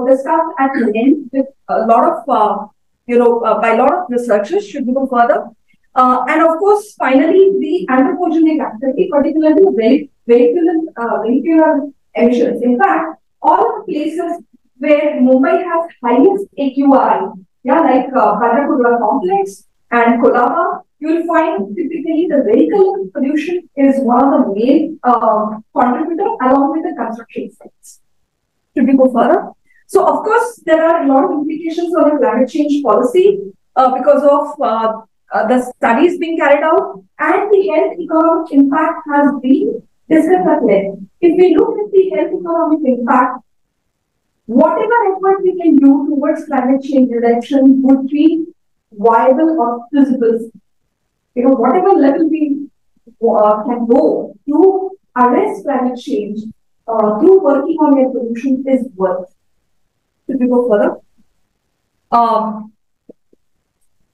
discussed at length with a lot of, by a lot of researchers. Should we go further? And of course, finally, the anthropogenic activity, particularly vehicular emissions. In fact, all the places where Mumbai has highest AQI, like Bhadrapur complex and Kolaba, you will find typically the vehicle pollution is one of the main contributors along with the construction sites. Should we go further? So, of course, there are a lot of implications on the climate change policy because of the studies being carried out, and the health economic impact has been discussed at length. If we look at the health economic impact, whatever effort we can do towards climate change reduction would be viable or feasible. Whatever level we can go to arrest climate change through working on air pollution is worth. Should we go further?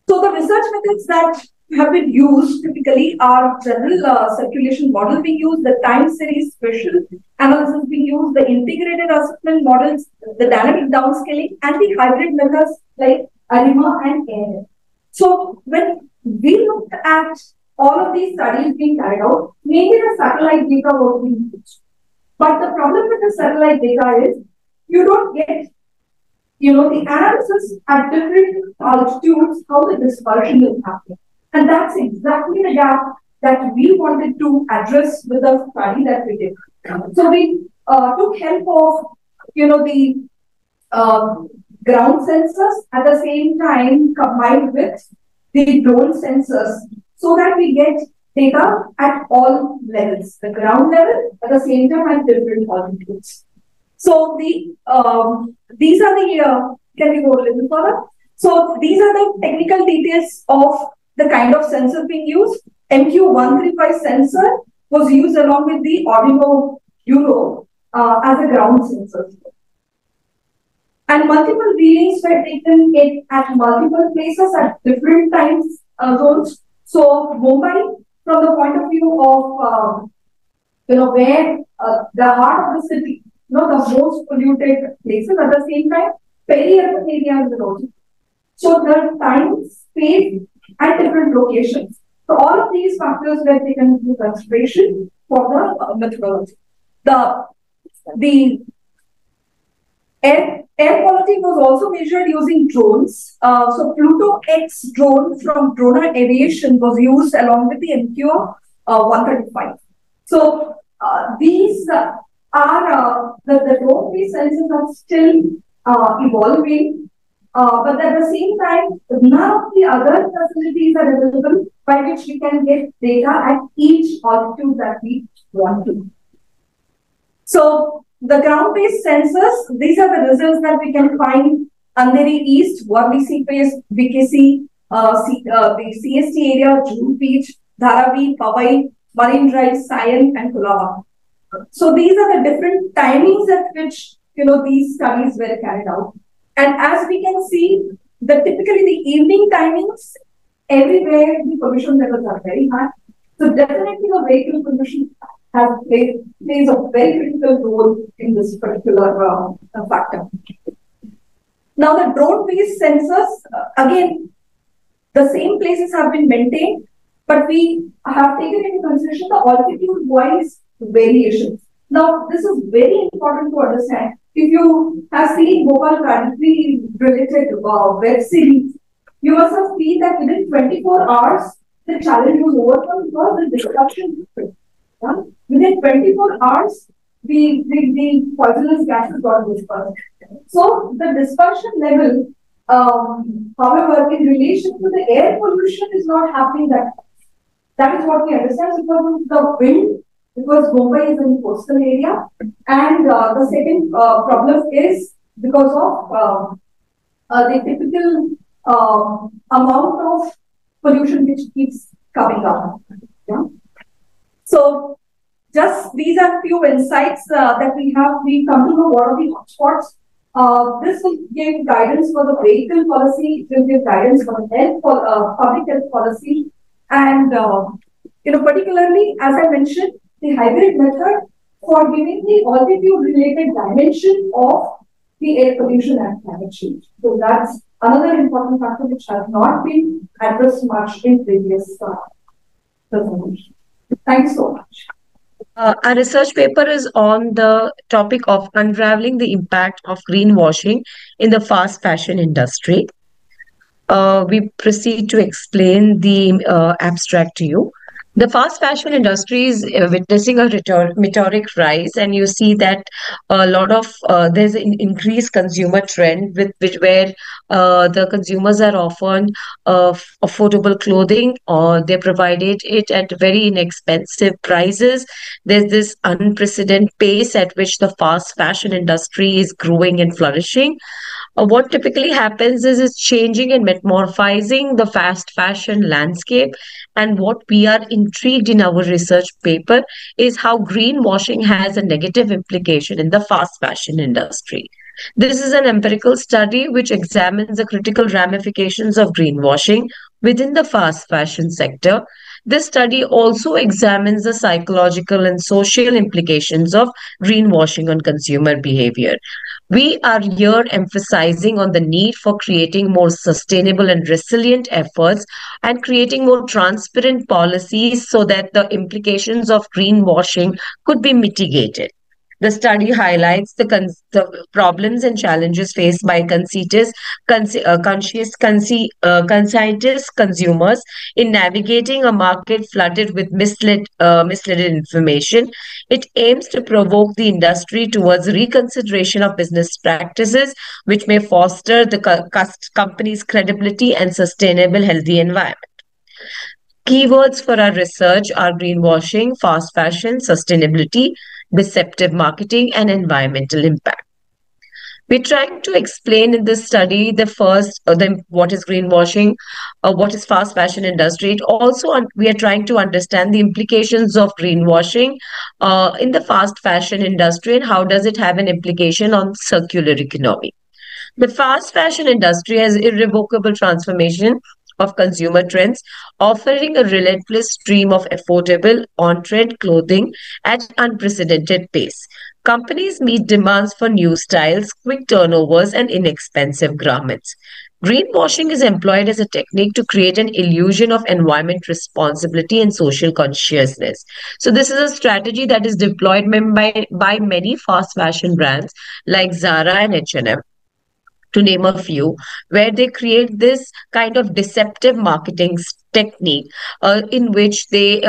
So the research methods that have been used typically are general circulation model being used, the time series spatial analysis being used, the integrated assessment models, the dynamic downscaling, and the hybrid methods like ARIMA and ANN. So when we looked at all of these studies being carried out, mainly the satellite data was being used. But the problem with the satellite data is you don't get the analysis at different altitudes, how the dispersion is happening. And that's exactly the gap that we wanted to address with the study that we did. So we took help of, the ground sensors at the same time combined with the drone sensors so that we get data at all levels, the ground level at the same time at different altitudes. So these are the, can we go a little further? So these are the technical details of the kind of sensor being used. MQ135 sensor was used along with the Ordino Euro as a ground sensor. And multiple readings were taken at multiple places at different times zones. So Mumbai, from the point of view of where the heart of the city, the most polluted places, at the same time, peri-urban areas also. So the time, space, at different locations. So all of these factors were taken into consideration for the methodology. The air quality was also measured using drones. So Pluto X drone from Drona Aviation was used along with the MQ 135. So these are the drone-based sensors are still evolving. But at the same time, none of the other facilities are available by which we can get data at each altitude that we want to. So the ground-based sensors, these are the results that we can find Andheri East, Worli Seaface, BKC, the CST area, Juhu Beach, Dharavi, Powai, Marine Drive, Sion, and Kulava. So these are the different timings at which these studies were carried out. And as we can see, typically the evening timings, everywhere the pollution levels are very high. So definitely the vehicle pollution plays a very critical role in this particular factor. Now the drone-based sensors, again, the same places have been maintained, but we have taken into consideration the altitude-wise variations. Now, this is very important to understand. If you have seen Bhopal related web series, you must have seen that within 24 hours, the challenge was overcome because the disruption happened. Yeah? Within 24 hours, the poisonous gases got dispersed. So the dispersion level, however, in relation to the air pollution is not happening that much. That is what we understand because of the wind, because Mumbai is in coastal area, and the second problem is because of the typical amount of pollution which keeps coming up. Yeah? So just these are few insights that we have. We come to know what are the hotspots. This will give guidance for the vehicle policy. It will give guidance for the health, public health policy, and particularly as I mentioned, the hybrid method for giving the altitude-related dimension of the air pollution and climate change. So that's another important factor which has not been addressed much in previous presentations. Thank you so much. Our research paper is on the topic of unraveling the impact of greenwashing in the fast fashion industry. We proceed to explain the abstract to you. The fast fashion industry is witnessing a meteoric rise, and you see that a lot of there's an increased consumer trend where the consumers are often affordable clothing, or they're provided it at very inexpensive prices. There's this unprecedented pace at which the fast fashion industry is growing and flourishing. What typically happens is it's changing and metamorphizing the fast fashion landscape. And what we are intrigued in our research paper is how greenwashing has a negative implication in the fast fashion industry. This is an empirical study which examines the critical ramifications of greenwashing within the fast fashion sector. This study also examines the psychological and social implications of greenwashing on consumer behavior. We are here emphasizing on the need for creating more sustainable and resilient efforts and creating more transparent policies so that the implications of greenwashing could be mitigated. The study highlights the problems and challenges faced by conscientious consumers in navigating a market flooded with misled information. It aims to provoke the industry towards reconsideration of business practices, which may foster the company's credibility and sustainable, healthy environment. Keywords for our research are greenwashing, fast fashion, sustainability, deceptive marketing, and environmental impact. We're trying to explain in this study what is greenwashing, what is fast fashion industry. We are trying to understand the implications of greenwashing in the fast fashion industry and how does it have an implication on circular economy. The fast fashion industry has irrevocable transformation of consumer trends, offering a relentless stream of affordable, on-trend clothing at unprecedented pace. Companies meet demands for new styles, quick turnovers, and inexpensive garments. Greenwashing is employed as a technique to create an illusion of environment responsibility and social consciousness. So this is a strategy that is deployed by many fast fashion brands like Zara and H&M, to name a few, where they create this kind of deceptive marketing technique in which they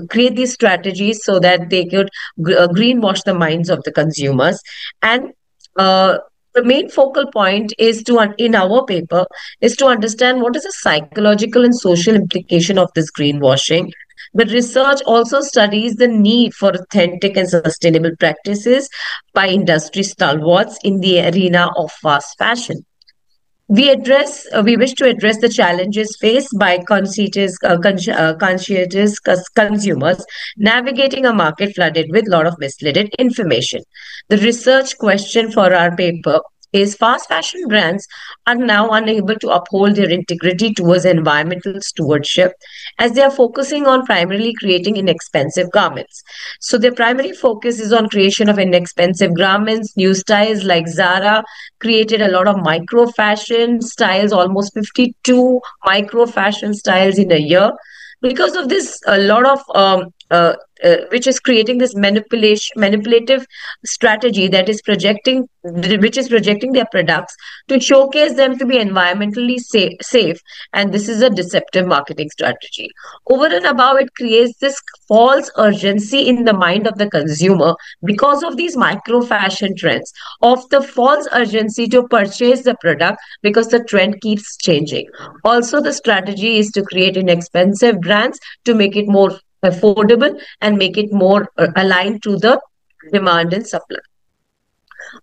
create these strategies so that they could greenwash the minds of the consumers. And the main focal point is in our paper is to understand what is the psychological and social implication of this greenwashing. The research also studies the need for authentic and sustainable practices by industry stalwarts in the arena of fast fashion. We wish to address the challenges faced by conscientious consumers navigating a market flooded with a lot of misleading information. The research question for our paper is fast fashion brands are now unable to uphold their integrity towards environmental stewardship as they are focusing on primarily creating inexpensive garments. So their primary focus is on creation of inexpensive garments, new styles like Zara created a lot of micro fashion styles, almost 52 micro fashion styles in a year. Because of this, a lot of which is creating this manipulative strategy that is which is projecting their products to showcase them to be environmentally safe, and this is a deceptive marketing strategy. Over and above, it creates this false urgency in the mind of the consumer because of these micro fashion trends, of the false urgency to purchase the product because the trend keeps changing. Also, the strategy is to create inexpensive brands to make it more affordable and make it more aligned to the demand and supply.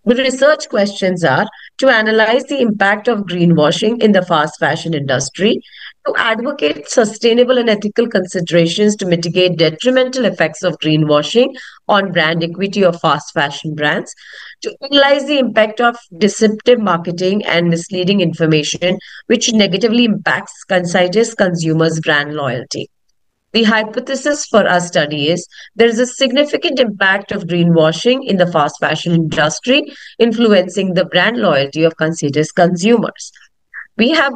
The research questions are to analyze the impact of greenwashing in the fast fashion industry, to advocate sustainable and ethical considerations to mitigate detrimental effects of greenwashing on brand equity of fast fashion brands, to analyze the impact of deceptive marketing and misleading information which negatively impacts consumers' brand loyalty. The hypothesis for our study is there is a significant impact of greenwashing in the fast fashion industry, influencing the brand loyalty of consumers. We have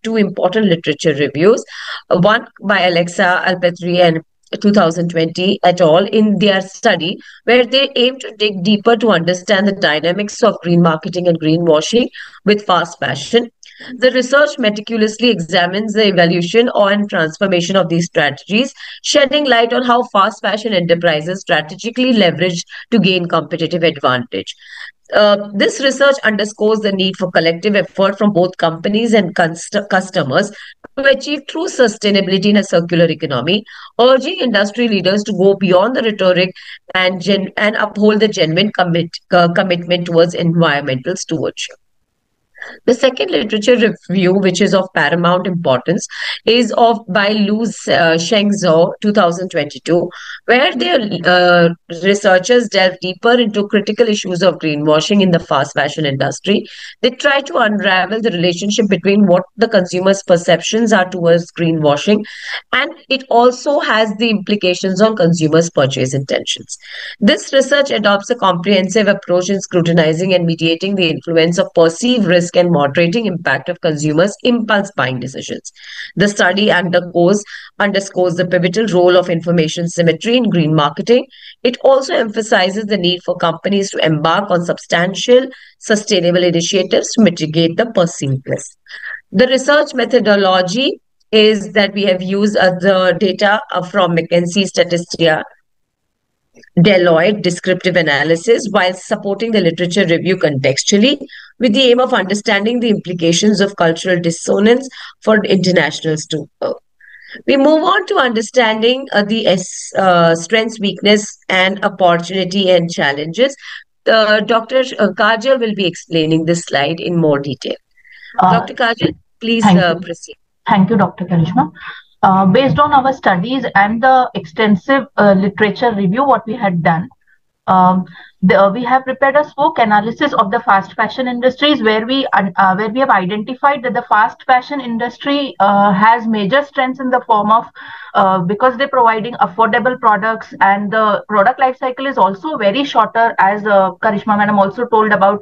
two important literature reviews, one by Alexa Alpetri and 2020 et al. In their study, where they aim to dig deeper to understand the dynamics of green marketing and greenwashing with fast fashion. The research meticulously examines the evolution and transformation of these strategies, shedding light on how fast fashion enterprises strategically leverage to gain competitive advantage. This research underscores the need for collective effort from both companies and customers to achieve true sustainability in a circular economy, urging industry leaders to go beyond the rhetoric and uphold the genuine commitment towards environmental stewardship. The second literature review, which is of paramount importance, is by Lu Shengzhou 2022, where their researchers delve deeper into critical issues of greenwashing in the fast fashion industry. They try to unravel the relationship between what the consumer's perceptions are towards greenwashing, and it also has the implications on consumers' purchase intentions. This research adopts a comprehensive approach in scrutinizing and mediating the influence of perceived risk and moderating impact of consumers' impulse buying decisions. The study underscores the pivotal role of information symmetry in green marketing. It also emphasizes the need for companies to embark on substantial sustainable initiatives to mitigate the perceived risk. The research methodology is that we have used the data from McKinsey, Statista, Deloitte descriptive analysis while supporting the literature review contextually with the aim of understanding the implications of cultural dissonance for internationals too. We move on to understanding the strengths, weakness, and opportunity and challenges. Dr. Kajal will be explaining this slide in more detail. Dr. Kajal, please proceed. Thank you, Dr. Karishma. Based on our studies and the extensive literature review what we had done, we have prepared a spoke analysis of the fast fashion industries where we have identified that the fast fashion industry has major strengths in the form of because they're providing affordable products, and the product life cycle is also very shorter, as Karishma madam also told about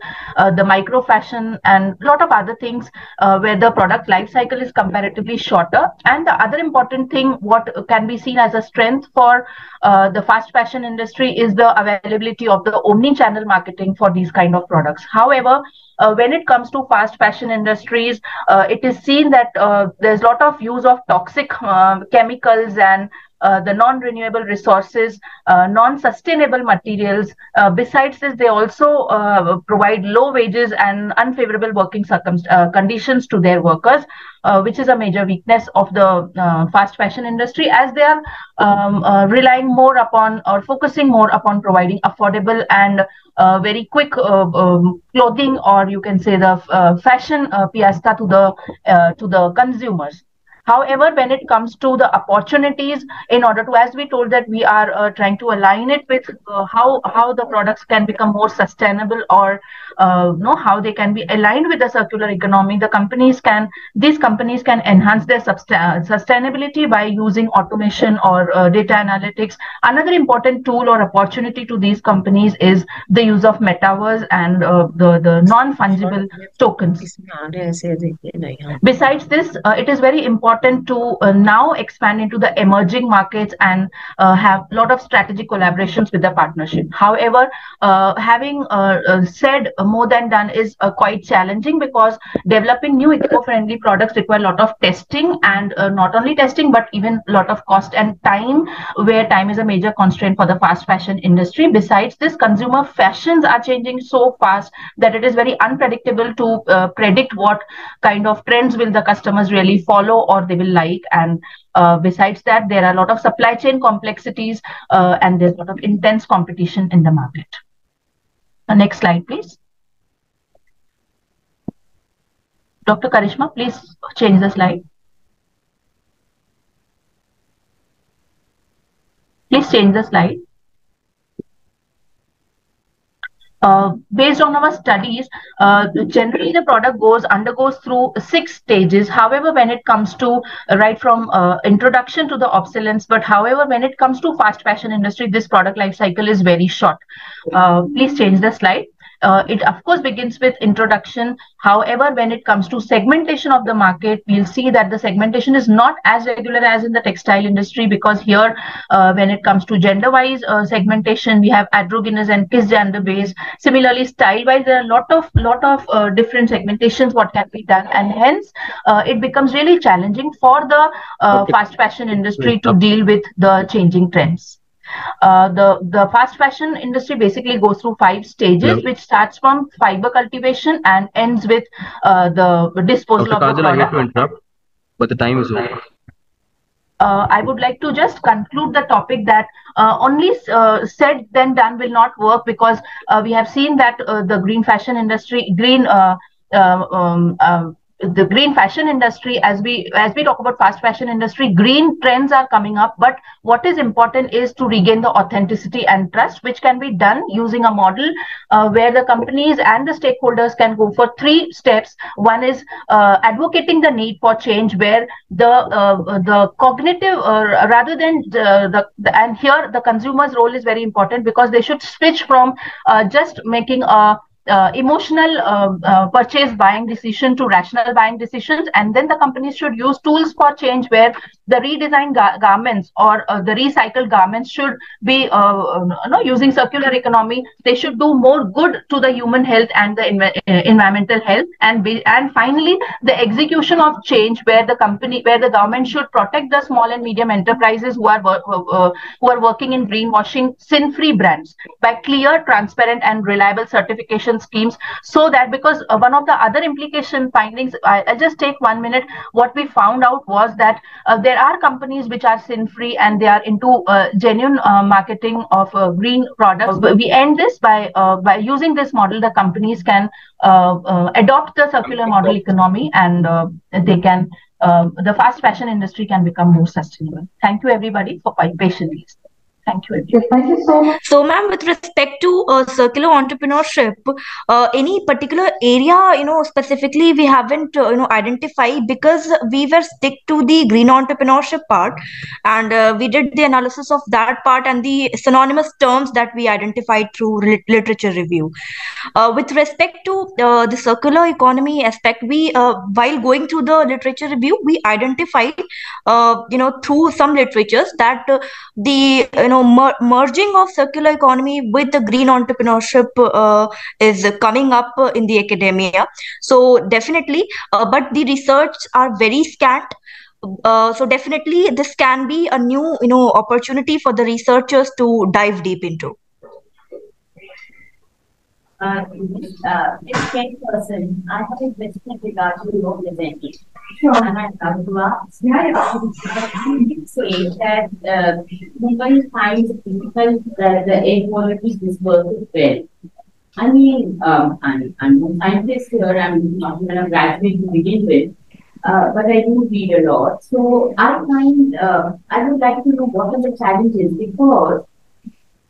the micro fashion and a lot of other things where the product life cycle is comparatively shorter. And the other important thing what can be seen as a strength for the fast fashion industry is the availability of the omni-channel marketing for these kind of products. However, when it comes to fast fashion industries, it is seen that there's a lot of use of toxic chemicals and the non-renewable resources, non-sustainable materials. Besides this, they also provide low wages and unfavorable working conditions to their workers, which is a major weakness of the fast fashion industry, as they are relying more upon or focusing more upon providing affordable and very quick clothing, or you can say the fashion piasta to the consumers. However, when it comes to the opportunities, in order to, as we told that we are trying to align it with how the products can become more sustainable, or how they can be aligned with the circular economy, these companies can enhance their sustainability by using automation or data analytics. Another important tool or opportunity to these companies is the use of metaverse and the non-fungible tokens. Besides this, it is very important to now expand into the emerging markets and have a lot of strategic collaborations with the partnership. However, having said more than done is quite challenging, because developing new eco-friendly products require a lot of testing, and not only testing but even a lot of cost and time, where time is a major constraint for the fast fashion industry. Besides this, consumer fashions are changing so fast that it is very unpredictable to predict what kind of trends will the customers really follow or they will like. And besides that, there are a lot of supply chain complexities, and there's a lot of intense competition in the market. Next slide, please. Dr. Karishma, please change the slide. Please change the slide. Based on our studies, generally the product undergoes through 6 stages. However, when it comes to right from introduction to the obsolescence, but however, when it comes to fast fashion industry, this product life cycle is very short. Please change the slide. It of course begins with introduction. However, when it comes to segmentation of the market, we'll see that the segmentation is not as regular as in the textile industry, because here when it comes to gender-wise segmentation, we have androgynous and cisgender based. Similarly, style-wise, there are a lot of different segmentations what can be done, and hence it becomes really challenging for the fast fashion industry to deal with the changing trends. The fast fashion industry basically goes through 5 stages, which starts from fiber cultivation and ends with the disposal of the product. I hate to interrupt, but the time is over. I would like to just conclude the topic that only said then done will not work, because we have seen that the green fashion industry, the green fashion industry, as we talk about fast fashion industry, green trends are coming up, but what is important is to regain the authenticity and trust, which can be done using a model where the companies and the stakeholders can go for 3 steps. One is advocating the need for change, where the cognitive rather than and here the consumer's role is very important, because they should switch from just making a emotional purchase buying decision to rational buying decisions, and then the companies should use tools for change, where the redesigned garments or the recycled garments should be using circular economy. They should do more good to the human health and the environmental health, and finally the execution of change, where the government should protect the small and medium enterprises who are working in greenwashing sin-free brands by clear, transparent and reliable certification schemes. So that, because one of the other implication findings, I'll just take 1 minute. What we found out was that there are companies which are sin-free and they are into genuine marketing of green products. We end this by using this model, the companies can adopt the circular model economy, and they can the fast fashion industry can become more sustainable. Thank you everybody for patiently listening. Thank you. Yes, thank you so much. So, ma'am, with respect to circular entrepreneurship, any particular area, specifically we haven't, identified, because we were stick to the green entrepreneurship part, and we did the analysis of that part and the synonymous terms that we identified through literature review. With respect to the circular economy aspect, we, while going through the literature review, we identified, through some literatures that the merging of circular economy with the green entrepreneurship is coming up in the academia. So definitely, but the research are very scant. So definitely this can be a new opportunity for the researchers to dive deep into. It's 10%. I have a question regard to your presentation. Sure. And I have to ask, you say that Mumbai finds it difficult that the air quality disperses well. I mean, I'm a scientist here, I'm not even a graduate to begin with. but I do read a lot. So I find I would like to know what are the challenges, because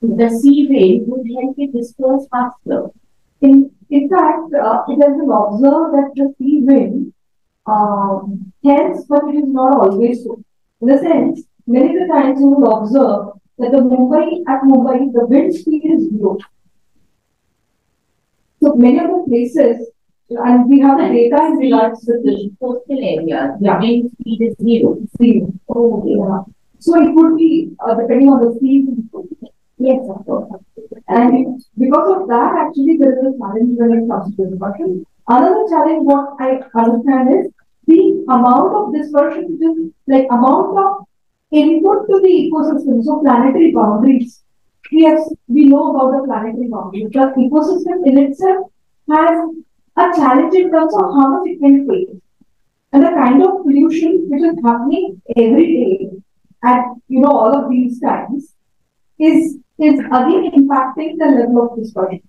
the sea wave would help it disperse faster. In fact, it has been observed that the sea wind helps, but it is not always so. In the sense, many of the times you will observe that at Mumbai, the wind speed is zero. So many of the places, and we have the data in regards to this. Coastal areas, the Yeah. wind speed is zero. Zero. Oh, yeah. So it would be depending on the season. Yes, of course. And because of that, actually, there is a challenge when it comes to dispersion. Another challenge, what I understand, is the amount of dispersion, which is like amount of input to the ecosystem. So planetary boundaries. We know about the planetary boundaries. The ecosystem in itself has a challenge in terms of how much it can take. And the kind of pollution which is happening every day at all of these times is again impacting the level of dispersion.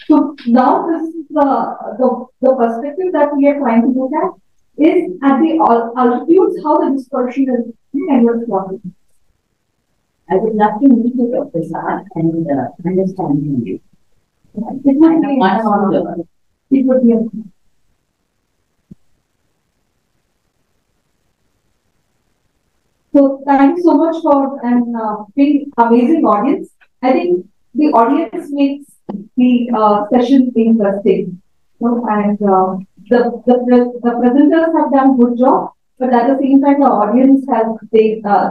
So now this is the perspective that we are trying to look at, is at the altitudes how the dispersion is and what's happening. I would love to meet you, Dr. Saad, and understand you. It would be Much longer. It would be a So thank you so much for an big, amazing audience. I think the audience makes the session interesting. And the presenters have done good job, but at the same time, the audience has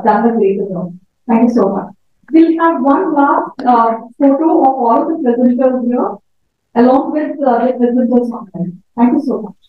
done a great job. Thank you so much. We'll have one last photo of all the presenters here, along with the presenters online. Thank you so much.